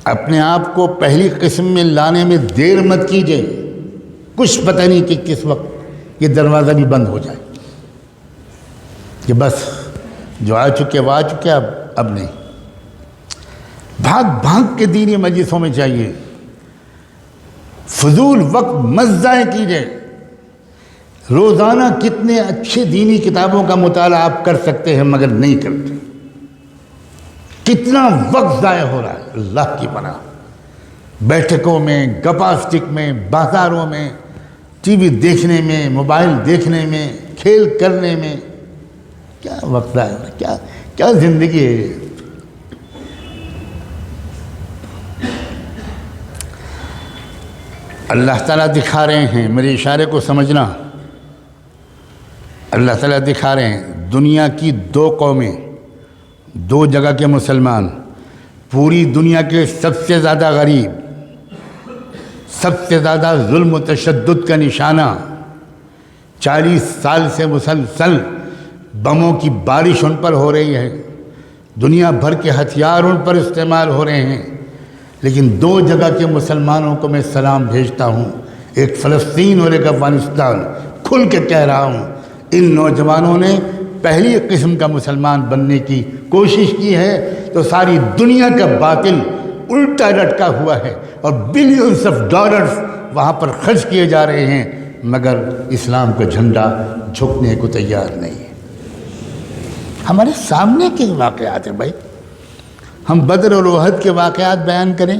اپنے آپ کو پہلی قسم میں لانے میں دیر مت کیجئے، کچھ پتہ نہیں کہ کس وقت یہ دروازہ بھی بند ہو جائے کہ بس جو آ چکے وہ آ چکے، اب نہیں۔ بھاگ کے دینی مجلسوں میں چاہیے، فضول وقت مت ضائع کیجئے۔ روزانہ کتنے اچھے دینی کتابوں کا مطالعہ آپ کر سکتے ہیں مگر نہیں کرتے، کتنا وقت ضائع ہو رہا ہے اللہ کی پناہ، بیٹھکوں میں، گپا اسٹک میں، بازاروں میں، ٹی وی دیکھنے میں، موبائل دیکھنے میں، کھیل کرنے میں، کیا وقت ضائع ہو رہا ہے، کیا زندگی ہے۔ اللہ تعالیٰ دکھا رہے ہیں، میرے اشارے کو سمجھنا، اللہ تعالیٰ دکھا رہے ہیں دنیا کی دو قومیں، دو جگہ کے مسلمان، پوری دنیا کے سب سے زیادہ غریب، سب سے زیادہ ظلم و تشدد کا نشانہ، 40 سال سے مسلسل بموں کی بارش ان پر ہو رہی ہے، دنیا بھر کے ہتھیار ان پر استعمال ہو رہے ہیں، لیکن دو جگہ کے مسلمانوں کو میں سلام بھیجتا ہوں، ایک فلسطین اور ایک افغانستان۔ کھل کے کہہ رہا ہوں، ان نوجوانوں نے پہلی قسم کا مسلمان بننے کی کوشش کی ہے تو ساری دنیا کا باطل الٹا لٹکا ہوا ہے اور بلینز آف ڈالرز وہاں پر خرچ کیے جا رہے ہیں، مگر اسلام کا جھنڈا جھکنے کو تیار نہیں ہے۔ ہمارے سامنے کے واقعات ہیں بھائی، ہم بدر اور احد کے واقعات بیان کریں،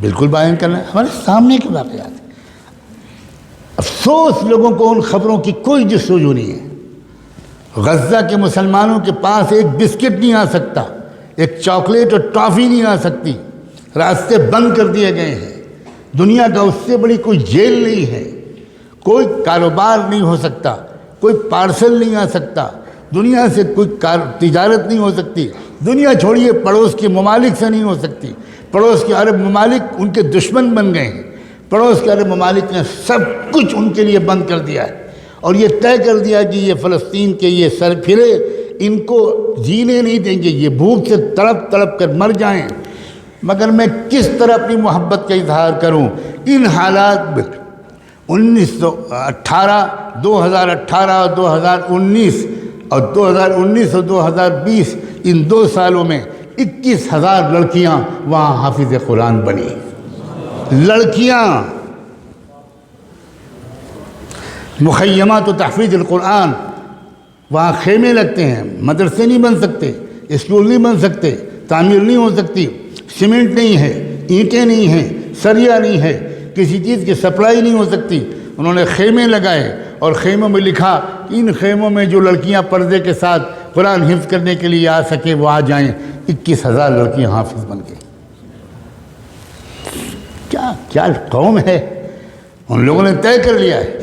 بالکل بیان کرنا ہے، ہمارے سامنے کے واقعات ہیں۔ افسوس لوگوں کو ان خبروں کی کوئی جستجو نہیں ہے۔ غزہ کے مسلمانوں کے پاس ایک بسکٹ نہیں آ سکتا، ایک چاکلیٹ اور ٹافی نہیں آ سکتی، راستے بند کر دیے گئے ہیں۔ دنیا کا اس سے بڑی کوئی جیل نہیں ہے، کوئی کاروبار نہیں ہو سکتا، کوئی پارسل نہیں آ سکتا، دنیا سے کوئی تجارت نہیں ہو سکتی، دنیا چھوڑیے پڑوس کے ممالک سے نہیں ہو سکتی۔ پڑوس کے عرب ممالک ان کے دشمن بن گئے ہیں، پڑوس کے عرب ممالک نے سب کچھ ان کے لیے بند کر دیا ہے اور یہ طے کر دیا کہ یہ فلسطین کے یہ سر پھرے ان کو جینے نہیں دیں گے، یہ بھوک سے تڑپ تڑپ کر مر جائیں۔ مگر میں کس طرح اپنی محبت کا اظہار کروں ان حالات میں؟ 2018 اور 2019 اور 2019 اور 2020 ان 2 سالوں میں 21,000 لڑکیاں وہاں حافظ قرآن بنی، لڑکیاں۔ مخیمات و تحفیظ القرآن، وہاں خیمے لگتے ہیں، مدرسے نہیں بن سکتے، اسکول نہیں بن سکتے، تعمیر نہیں ہو سکتی، سیمنٹ نہیں ہے، اینٹیں نہیں ہیں، سریا نہیں ہے، کسی چیز کی سپلائی نہیں ہو سکتی۔ انہوں نے خیمے لگائے اور خیموں میں لکھا کہ ان خیموں میں جو لڑکیاں پردے کے ساتھ قرآن حفظ کرنے کے لیے آ سکے وہ آ جائیں۔ 21,000 لڑکیاں حافظ بن گئی۔ کیا قوم ہے! ان لوگوں نے طے کر لیا ہے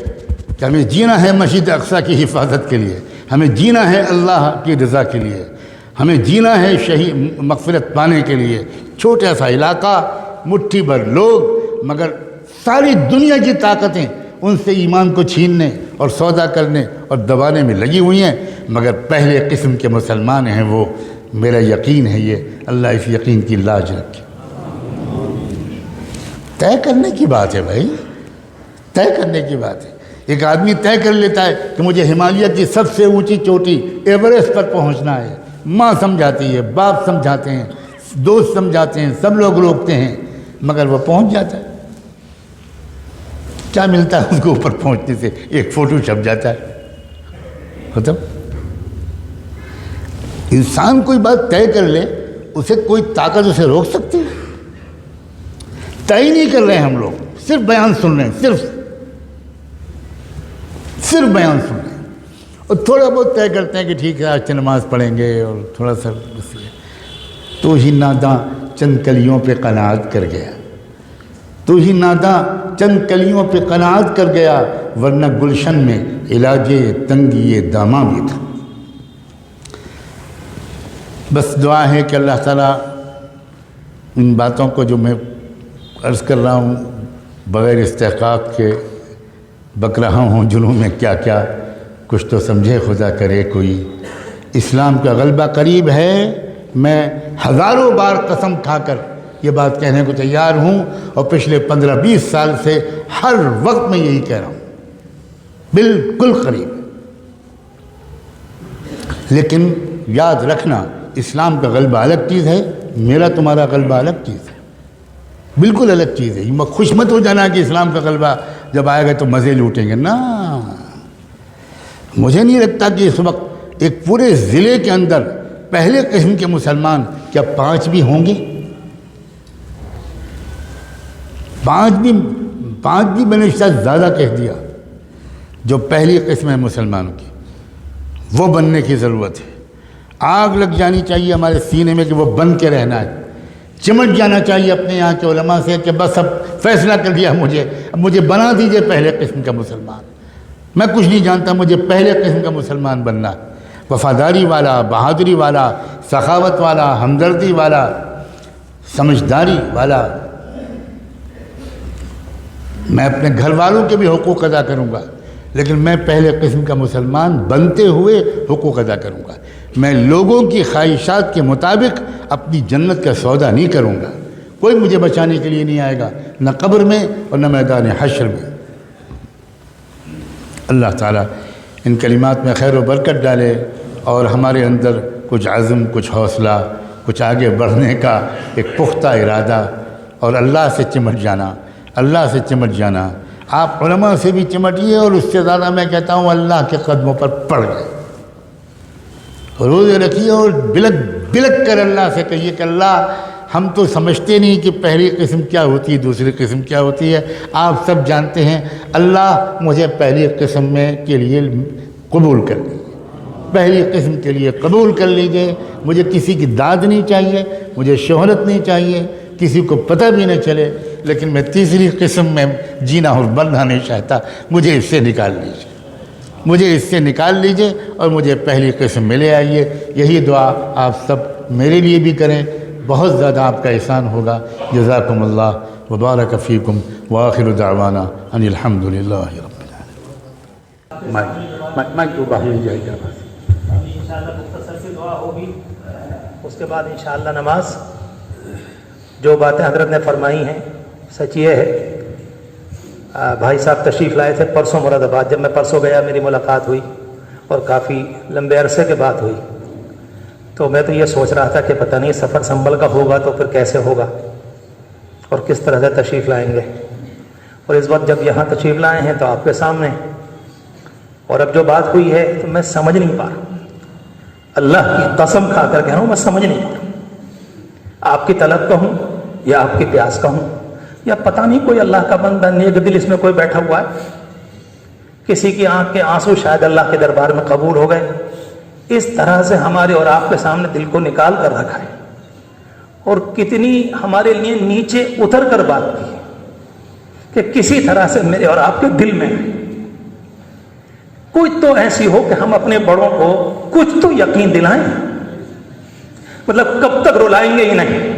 کہ ہمیں جینا ہے مسجد اقصیٰ کی حفاظت کے لیے، ہمیں جینا ہے اللہ کی رضا کے لیے، ہمیں جینا ہے شہید مغفرت پانے کے لیے۔ چھوٹا سا علاقہ، مٹھی بھر لوگ، مگر ساری دنیا کی طاقتیں ان سے ایمان کو چھیننے اور سودا کرنے اور دبانے میں لگی ہوئی ہیں، مگر پہلے قسم کے مسلمان ہیں وہ. میرا یقین ہے یہ، اللہ اس یقین کی لاج رکھے. طے کرنے کی بات ہے بھائی، طے کرنے کی بات ہے. ایک آدمی طے کر لیتا ہے کہ مجھے ہمالیہ کی سب سے اونچی چوٹی ایوریسٹ پر پہنچنا ہے. ماں سمجھاتی ہے، باپ سمجھاتے ہیں، دوست سمجھاتے ہیں، سب لوگ روکتے ہیں، مگر وہ پہنچ جاتا ہے. کیا ملتا ہے اس کو اوپر پہنچنے سے؟ ایک فوٹو چھپ جاتا ہے، ختم. انسان کوئی بات طے کر لے، اسے کوئی طاقت اسے روک سکتی ہے؟ طے ہی نہیں کر رہے ہیں ہم لوگ، صرف بیان سن رہے ہیں، صرف بیان سن رہے ہیں، اور تھوڑا بہت طے کرتے ہیں کہ ٹھیک ہے آج نماز پڑھیں گے، اور تھوڑا سا بس. تو ہی ناداں چند کلیوں پہ قناعت کر گیا، تو ہی ناداں چند کلیوں پہ قناعت کر گیا، ورنہ گلشن میں علاج تنگی داماں بھی تھا. بس دعا ہے کہ اللہ تعالیٰ ان باتوں کو جو میں عرض کر رہا ہوں بغیر استحقاق کے بک رہا ہوں، جنوں میں کیا کیا کچھ تو سمجھے خدا کرے کوئی. اسلام کا غلبہ قریب ہے. میں ہزاروں بار قسم کھا کر یہ بات کہنے کو تیار ہوں، اور پچھلے 15-20 سال سے ہر وقت میں یہی کہہ رہا ہوں، بالکل قریب. لیکن یاد رکھنا، اسلام کا غلبہ الگ چیز ہے، میرا تمہارا غلبہ الگ چیز ہے، بالکل الگ چیز ہے. خوش مت ہو جانا کہ اسلام کا غلبہ جب آئے گا تو مزے لوٹیں گے. نا، مجھے نہیں لگتا کہ اس وقت ایک پورے ضلع کے اندر پہلے قسم کے مسلمان کیا 5 بھی ہوں گے. 5 بھی میں نے شاید زیادہ کہہ دیا. جو پہلی قسم ہے مسلمانوں کی، وہ بننے کی ضرورت ہے. آگ لگ جانی چاہیے ہمارے سینے میں کہ وہ بن کے رہنا ہے. چمٹ جانا چاہیے اپنے یہاں کے علماء سے کہ بس اب فیصلہ کر دیا اب مجھے بنا دیجئے پہلے قسم کا مسلمان. میں کچھ نہیں جانتا، مجھے پہلے قسم کا مسلمان بننا. وفاداری والا، بہادری والا، سخاوت والا، ہمدردی والا، سمجھداری والا. میں اپنے گھر والوں کے بھی حقوق ادا کروں گا، لیکن میں پہلے قسم کا مسلمان بنتے ہوئے حقوق ادا کروں گا. میں لوگوں کی خواہشات کے مطابق اپنی جنت کا سودا نہیں کروں گا. کوئی مجھے بچانے کے لیے نہیں آئے گا، نہ قبر میں اور نہ میدان حشر میں. اللہ تعالیٰ ان کلمات میں خیر و برکت ڈالے، اور ہمارے اندر کچھ عزم، کچھ حوصلہ، کچھ آگے بڑھنے کا ایک پختہ ارادہ، اور اللہ سے چمٹ جانا، اللہ سے چمٹ جانا. آپ علماء سے بھی چمٹیے، اور اس سے زیادہ میں کہتا ہوں اللہ کے قدموں پر پڑ گئے، روزے رکھیے، اور بلک کر اللہ سے کہیے کہ اللہ ہم تو سمجھتے نہیں کہ پہلی قسم کیا ہوتی ہے، دوسری قسم کیا ہوتی ہے. آپ سب جانتے ہیں. اللہ مجھے پہلی قسم میں کے لیے قبول کر لیجیے، پہلی قسم کے لیے قبول کر لیجیے. مجھے کسی کی داد نہیں چاہیے، مجھے شہرت نہیں چاہیے، کسی کو پتہ بھی نہ چلے، لیکن میں تیسری قسم میں جینا اور مرنا نہیں چاہتا. مجھے اس سے نکال لیجیے، مجھے اس سے نکال لیجیے، اور مجھے پہلی قسم میں لے آئیے. یہی دعا آپ سب میرے لیے بھی کریں، بہت زیادہ آپ کا احسان ہوگا. جزاکم اللہ وبارک فیکم، وآخر دعوانا ان الحمد للہ رب العالمین. مائک تو باہر ہی جائے گا. انشاءاللہ مختصر سی دعا ہوگی، اس کے بعد انشاءاللہ نماز. جو باتیں حضرت نے فرمائی ہیں سچ یہ ہے. بھائی صاحب تشریف لائے تھے پرسوں مراد آباد. جب میں پرسوں گیا میری ملاقات ہوئی، اور کافی لمبے عرصے کے بعد ہوئی. تو میں تو یہ سوچ رہا تھا کہ پتہ نہیں سفر سنبھل کا ہوگا تو پھر کیسے ہوگا اور کس طرح سے تشریف لائیں گے. اور اس وقت جب یہاں تشریف لائے ہیں تو آپ کے سامنے، اور اب جو بات ہوئی ہے تو میں سمجھ نہیں پا رہا. اللہ کی قسم کھا کر کہہ رہا ہوں میں سمجھ نہیں پا رہا. آپ کی طلب کا ہوں یا آپ کی پیاس کا ہوں، یا پتہ نہیں کوئی اللہ کا بندہ نیک دل اس میں کوئی بیٹھا ہوا ہے، کسی کی آنکھ کے آنسو شاید اللہ کے دربار میں قبول ہو گئے. اس طرح سے ہمارے اور آپ کے سامنے دل کو نکال کر رکھا ہے، اور کتنی ہمارے لیے نیچے اتر کر بات کی کہ کسی طرح سے میرے اور آپ کے دل میں کچھ تو ایسی ہو کہ ہم اپنے بڑوں کو کچھ تو یقین دلائیں. مطلب کب تک رلائیں گے ہی نہیں،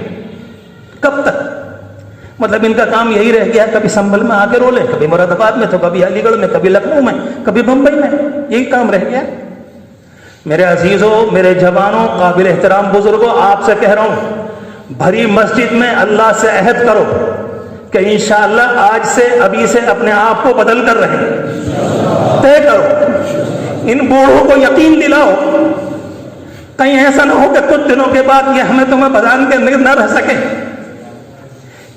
کب تک؟ مطلب ان کا کام یہی رہ گیا، کبھی سنبھل میں آ کے رولے، کبھی مراد آباد میں، تو کبھی علی گڑھ میں، کبھی لکھنؤ میں، کبھی بمبئی میں، یہی کام رہ گیا۔ میرے عزیزوں، میرے جوانوں، قابل احترام بزرگوں، آپ سے کہہ رہا ہوں، بھری مسجد میں اللہ سے عہد کرو کہ انشاءاللہ آج سے، ابھی سے اپنے آپ کو بدل کر رہیں، طے کرو، ان بوڑھوں کو یقین دلاؤ، کہیں ایسا نہ ہو کہ کچھ دنوں کے بعد یہ ہمیں تمہیں بدان کے اندر نہ رہ سکے۔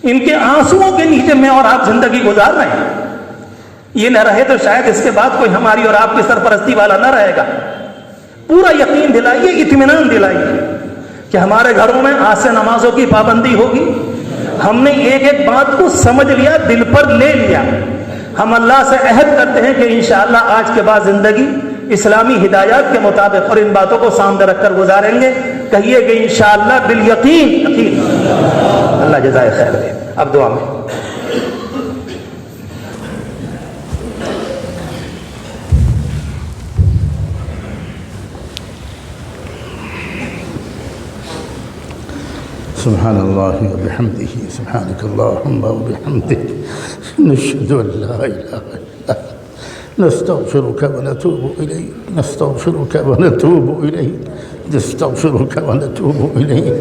ان کے آنسوؤں کے نیچے میں اور آپ زندگی گزار رہے ہیں، یہ نہ رہے تو شاید اس کے بعد کوئی ہماری اور آپ کی سرپرستی والا نہ رہے گا۔ پورا یقین دلائیے، اطمینان دلائیے کہ ہمارے گھروں میں آج سے نمازوں کی پابندی ہوگی۔ ہم نے ایک ایک بات کو سمجھ لیا، دل پر لے لیا۔ ہم اللہ سے عہد کرتے ہیں کہ انشاءاللہ آج کے بعد زندگی اسلامی ہدایات کے مطابق اور ان باتوں کو سامنے رکھ کر گزاریں گے۔ کہیے کہ انشاءاللہ بالیقین، یقین۔ اللہ جزائے خیر دے۔ اب دعا میں سبحان اللہ وبحمدہ، سبحانک اللہم وبحمدک، نشہد ان لا الہ الا انت، نستغفرک ونتوب الیک، نستغفرک ونتوب الیک، نستغفرک ونتوب الیک۔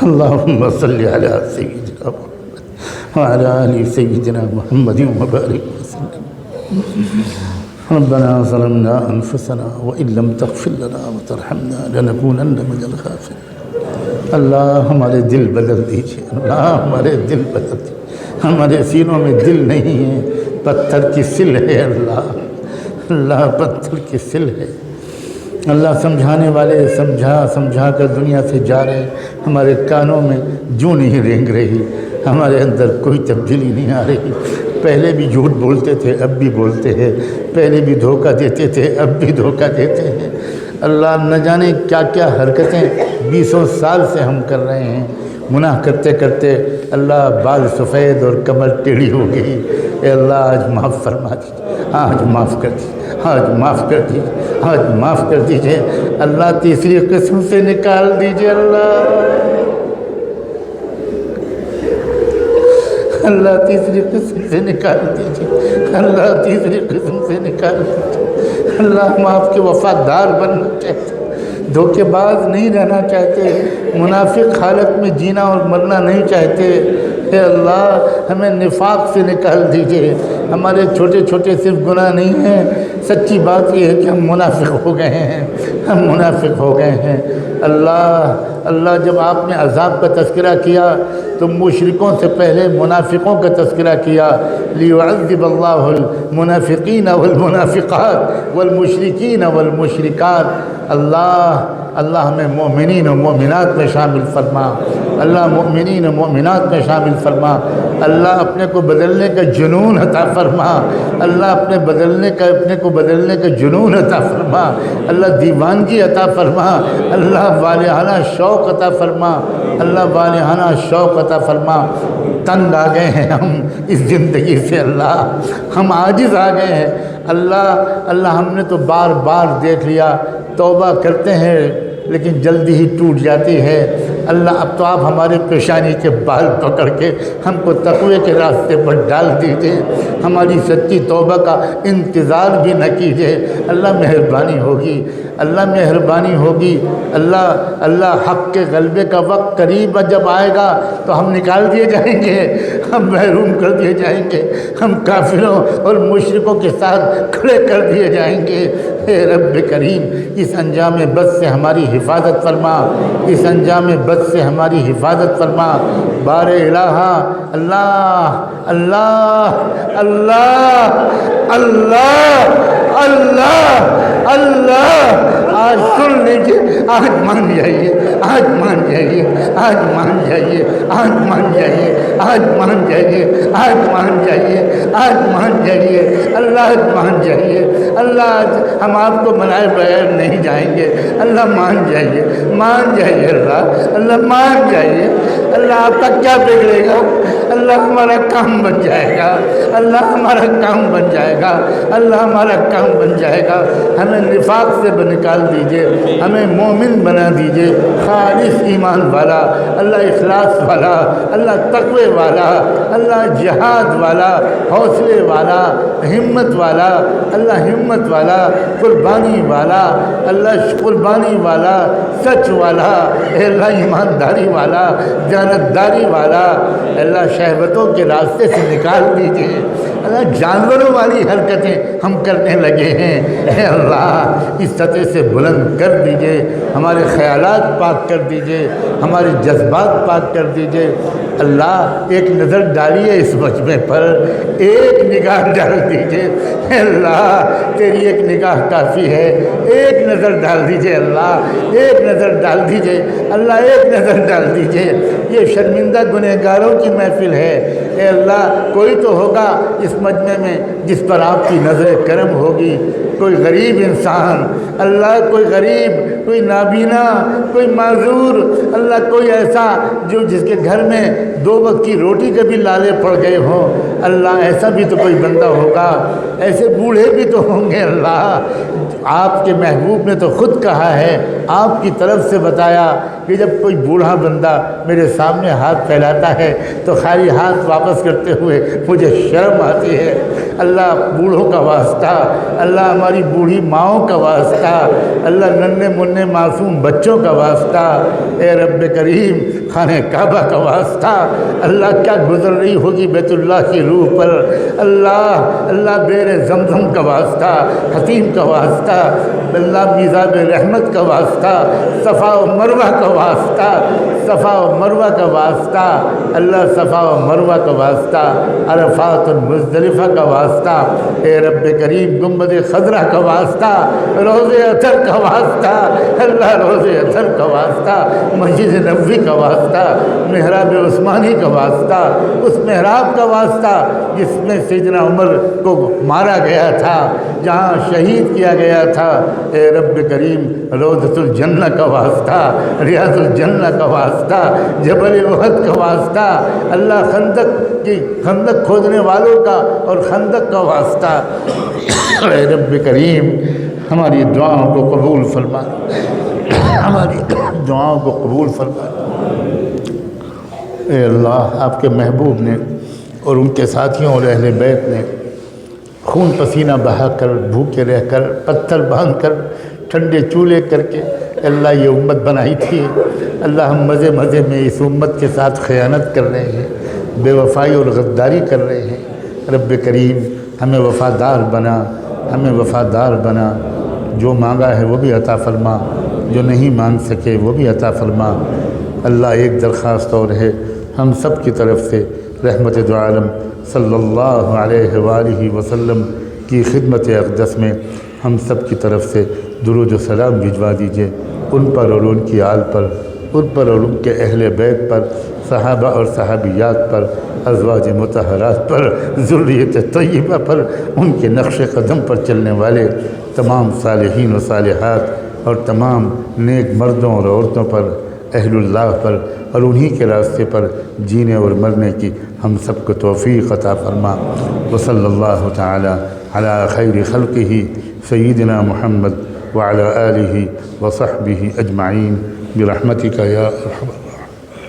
اللہم صلی علی سیدنا محمد وعلی آل سیدنا محمد وبارک وسلم۔ ربنا ظلمنا انفسنا وان لم تغفر لنا وترحمنا لنکونن من الخاسرین۔ اللہ ہمارے دل بدل دیجئے، اللہ ہمارے دل بدل دیجئے۔ ہمارے سینوں میں دل نہیں ہے، پتھر کی سل ہے اللہ، اللہ پتھر کی سل ہے اللہ۔ سمجھانے والے سمجھا کر دنیا سے جا رہے، ہمارے کانوں میں جوں نہیں رینگ رہی، ہمارے اندر کوئی تبدیلی نہیں آ رہی۔ پہلے بھی جھوٹ بولتے تھے، اب بھی بولتے ہیں، پہلے بھی دھوکہ دیتے تھے، اب بھی دھوکہ دیتے ہیں۔ اللہ نہ جانے کیا کیا حرکتیں 20 سال سے ہم کر رہے ہیں، گناہ کرتے کرتے اللہ بال سفید اور کمر ٹیڑھی ہو گئی۔ اے اللہ آج معاف فرما دیجیے، آج معاف کر دیجیے، آج معاف کر دیجیے، آج معاف کر دیجیے۔ اللہ تیسری قسم سے نکال دیجیے، اللہ تیسری قسم سے نکال دیجیے، اللہ تیسری قسم سے نکال دیجیے۔ اللہ ہم آپ کے وفادار بننا چاہتے، دھوکے باز نہیں رہنا چاہتے، منافق حالت میں جینا اور مرنا نہیں چاہتے۔ اے اللہ ہمیں نفاق سے نکال دیجئے۔ ہمارے چھوٹے چھوٹے صرف گناہ نہیں ہیں، سچی بات یہ ہے کہ ہم منافق ہو گئے ہیں، ہم منافق ہو گئے ہیں۔ اللہ جب آپ نے عذاب کا تذکرہ کیا تو مشرکوں سے پہلے منافقوں کا تذکرہ کیا، لیعذب اللہ المنافقین والمنافقات والمشرکین والمشرکات۔ اللہ ہمیں مومنین و مومنات میں شامل فرما، اللہ مومنین و مومنات میں شامل فرما۔ اللہ اپنے کو بدلنے کا جنون عطا فرما، اللہ اپنے کو بدلنے کا جنون عطا فرما، اللہ دیوانگی عطا فرما، اللہ والہانہ شوق عطا فرما، اللہ والہانہ شوق عطا فرما۔ تنگ آ گئے ہیں ہم اس زندگی سے، اللہ ہم عاجز آ گئے ہیں، اللہ ہم نے تو بار بار دیکھ لیا، توبہ کرتے ہیں لیکن جلدی ہی ٹوٹ جاتی ہے۔ اللہ اب تو آپ ہمارے پیشانی کے بال پکڑ کے ہم کو تقوی کے راستے پر ڈال دیجیے، ہماری سچی توبہ کا انتظار بھی نہ کیجیے۔ اللہ مہربانی ہوگی، اللہ مہربانی ہوگی۔ اللہ حق کے غلبے کا وقت قریب جب آئے گا تو ہم نکال دیے جائیں گے، ہم محروم کر دیے جائیں گے، ہم کافروں اور مشرکوں کے ساتھ کھڑے کر دیے جائیں گے۔ اے رب کریم اس انجام بد سے ہماری حفاظت فرما، اس انجام بد سے ہماری حفاظت فرما۔ بار الہ اللہ اللہ اللہ اللہ اللہ اللہ آج سن لیجیے، آج مان جائیے، آج مان جائیے، آج مان جائیے، آج مان جائیے، آج مان جائیے، آج مان جائیے، آج مان جائیے، اللہ مان جائیے۔ اللہ ہم آپ کو منائے بغیر نہیں جائیں گے، اللہ مان جائیے، مان جائیے، اللہ مان جائیے۔ اللہ آپ کا کیا بگڑے گا، اللہ ہمارا کام بن جائے گا، اللہ ہمارا کام بن جائے گا، اللہ ہمارا کام بن جائے گا۔ ہمیں نفاق سے نکال دیجئے، ہمیں مومن بنا دیجئے، خالص ایمان والا، اللہ اخلاص والا، اللہ تقوی والا، اللہ جہاد والا، حوصلے والا، ہمت والا، اللہ ہمت والا، قربانی والا، اللہ قربانی والا، سچ والا، اے اللہ ایمانداری والا، جانتداری والا، اللہ شہوتوں کے راستے سے نکال دیجئے۔ اللہ جانوروں والی حرکتیں ہم کرنے لگے ہیں، اے اللہ اس سطح سے بلند کر دیجئے، ہمارے خیالات پاک کر دیجئے، ہمارے جذبات پاک کر دیجئے۔ اللہ ایک نظر ڈالیے اس مجمع پر، ایک نگاہ ڈال دیجئے، اے اللہ تیری ایک نگاہ کافی ہے، ایک نظر ڈال دیجئے، اللہ ایک نظر ڈال دیجئے، اللہ ایک نظر ڈال دیجئے۔ یہ شرمندہ گنہگاروں کی محفل ہے، اے اللہ کوئی تو ہوگا اس مجمع میں جس پر آپ کی نظر کرم ہوگی، کوئی غریب انسان، اللہ کوئی غریب، کوئی نابینا، کوئی معذور، اللہ کوئی ایسا جو جس کے گھر میں 2 وقت کی روٹی کے بھی لالے پڑ گئے ہوں، اللہ ایسا بھی تو کوئی بندہ ہوگا، ایسے بوڑھے بھی تو ہوں گے۔ اللہ آپ کے محبوب نے تو خود کہا ہے، آپ کی طرف سے بتایا کہ جب کوئی بوڑھا بندہ میرے سامنے ہاتھ پھیلاتا ہے تو خالی ہاتھ واپس کرتے ہوئے مجھے شرم آتی ہے۔ اللہ بوڑھوں کا واسطہ، اللہ ہماری بوڑھی ماؤں کا واسطہ، اللہ ننھے منھے معصوم بچوں کا واسطہ، اے رب کریم خانہ کعبہ کا واسطہ، اللہ کیا گزر رہی ہوگی بیت اللہ کی روح پر، اللہ بیر زمزم کا واسطہ، حتیم کا واسطہ، اللہ میزاب رحمت کا واسطہ، صفا و مروہ کا واسطہ، صفا و مروہ کا واسطہ، اللہ صفا و مروہ کا واسطہ، عرفات اور مزدلفہ کا واسطہ، اے رب کریم گنبد خضرہ کا واسطہ، روض اطہر کا واسطہ، اللہ روض اطہر کا واسطہ، مسجد نبوی کا واسطہ، محراب عثمانی کا واسطہ، اس محراب کا واسطہ جس میں سیدنا عمر کو مارا گیا تھا، جہاں شہید کیا گیا تھا، اے رب کریم روضۃ الجنہ کا واسطہ، ریاض الجنہ کا واسطہ، جبل احد کا واسطہ، اللہ خندق کھودنے والوں کا اور خندق کا واسطہ، اے رب کریم ہماری دعاؤں کو قبول فرما، ہماری دعاؤں کو قبول فرما۔ اے اللہ آپ کے محبوب نے اور ان کے ساتھیوں اور اہل بیت نے خون پسینہ بہا کر، بھوکے رہ کر، پتھر باندھ کر، ٹھنڈے چولہے کر کے اللہ یہ امت بنائی تھی۔ اللہ ہم مزے مزے میں اس امت کے ساتھ خیانت کر رہے ہیں، بے وفائی اور غداری کر رہے ہیں۔ رب کریم ہمیں وفادار بنا، ہمیں وفادار بنا، جو مانگا ہے وہ بھی عطا فرما، جو نہیں مانگ سکے وہ بھی عطا فرما۔ اللہ ایک درخواست اور ہے، ہم سب کی طرف سے رحمت دو عالم صلی اللہ علیہ وآلہ وسلم کی خدمت اقدس میں ہم سب کی طرف سے درود و سلام بھجوا دیجئے، ان پر اور ان کی آل پر، ان پر اور ان کے اہل بیت پر، صحابہ اور صحابیات پر، ازواج مطہرات پر، ذریت طیبہ پر، ان کے نقش قدم پر چلنے والے تمام صالحین و صالحات اور تمام نیک مردوں اور عورتوں پر، اہل اللہ پر، اور انہی کے راستے پر جینے اور مرنے کی ہم سب کو توفیق عطا فرما۔ وصلی اللہ تعالی علی خیر خلقہ سیدنا محمد وعلی آلہ وصحبہ اجمعین برحمتک یا ارحم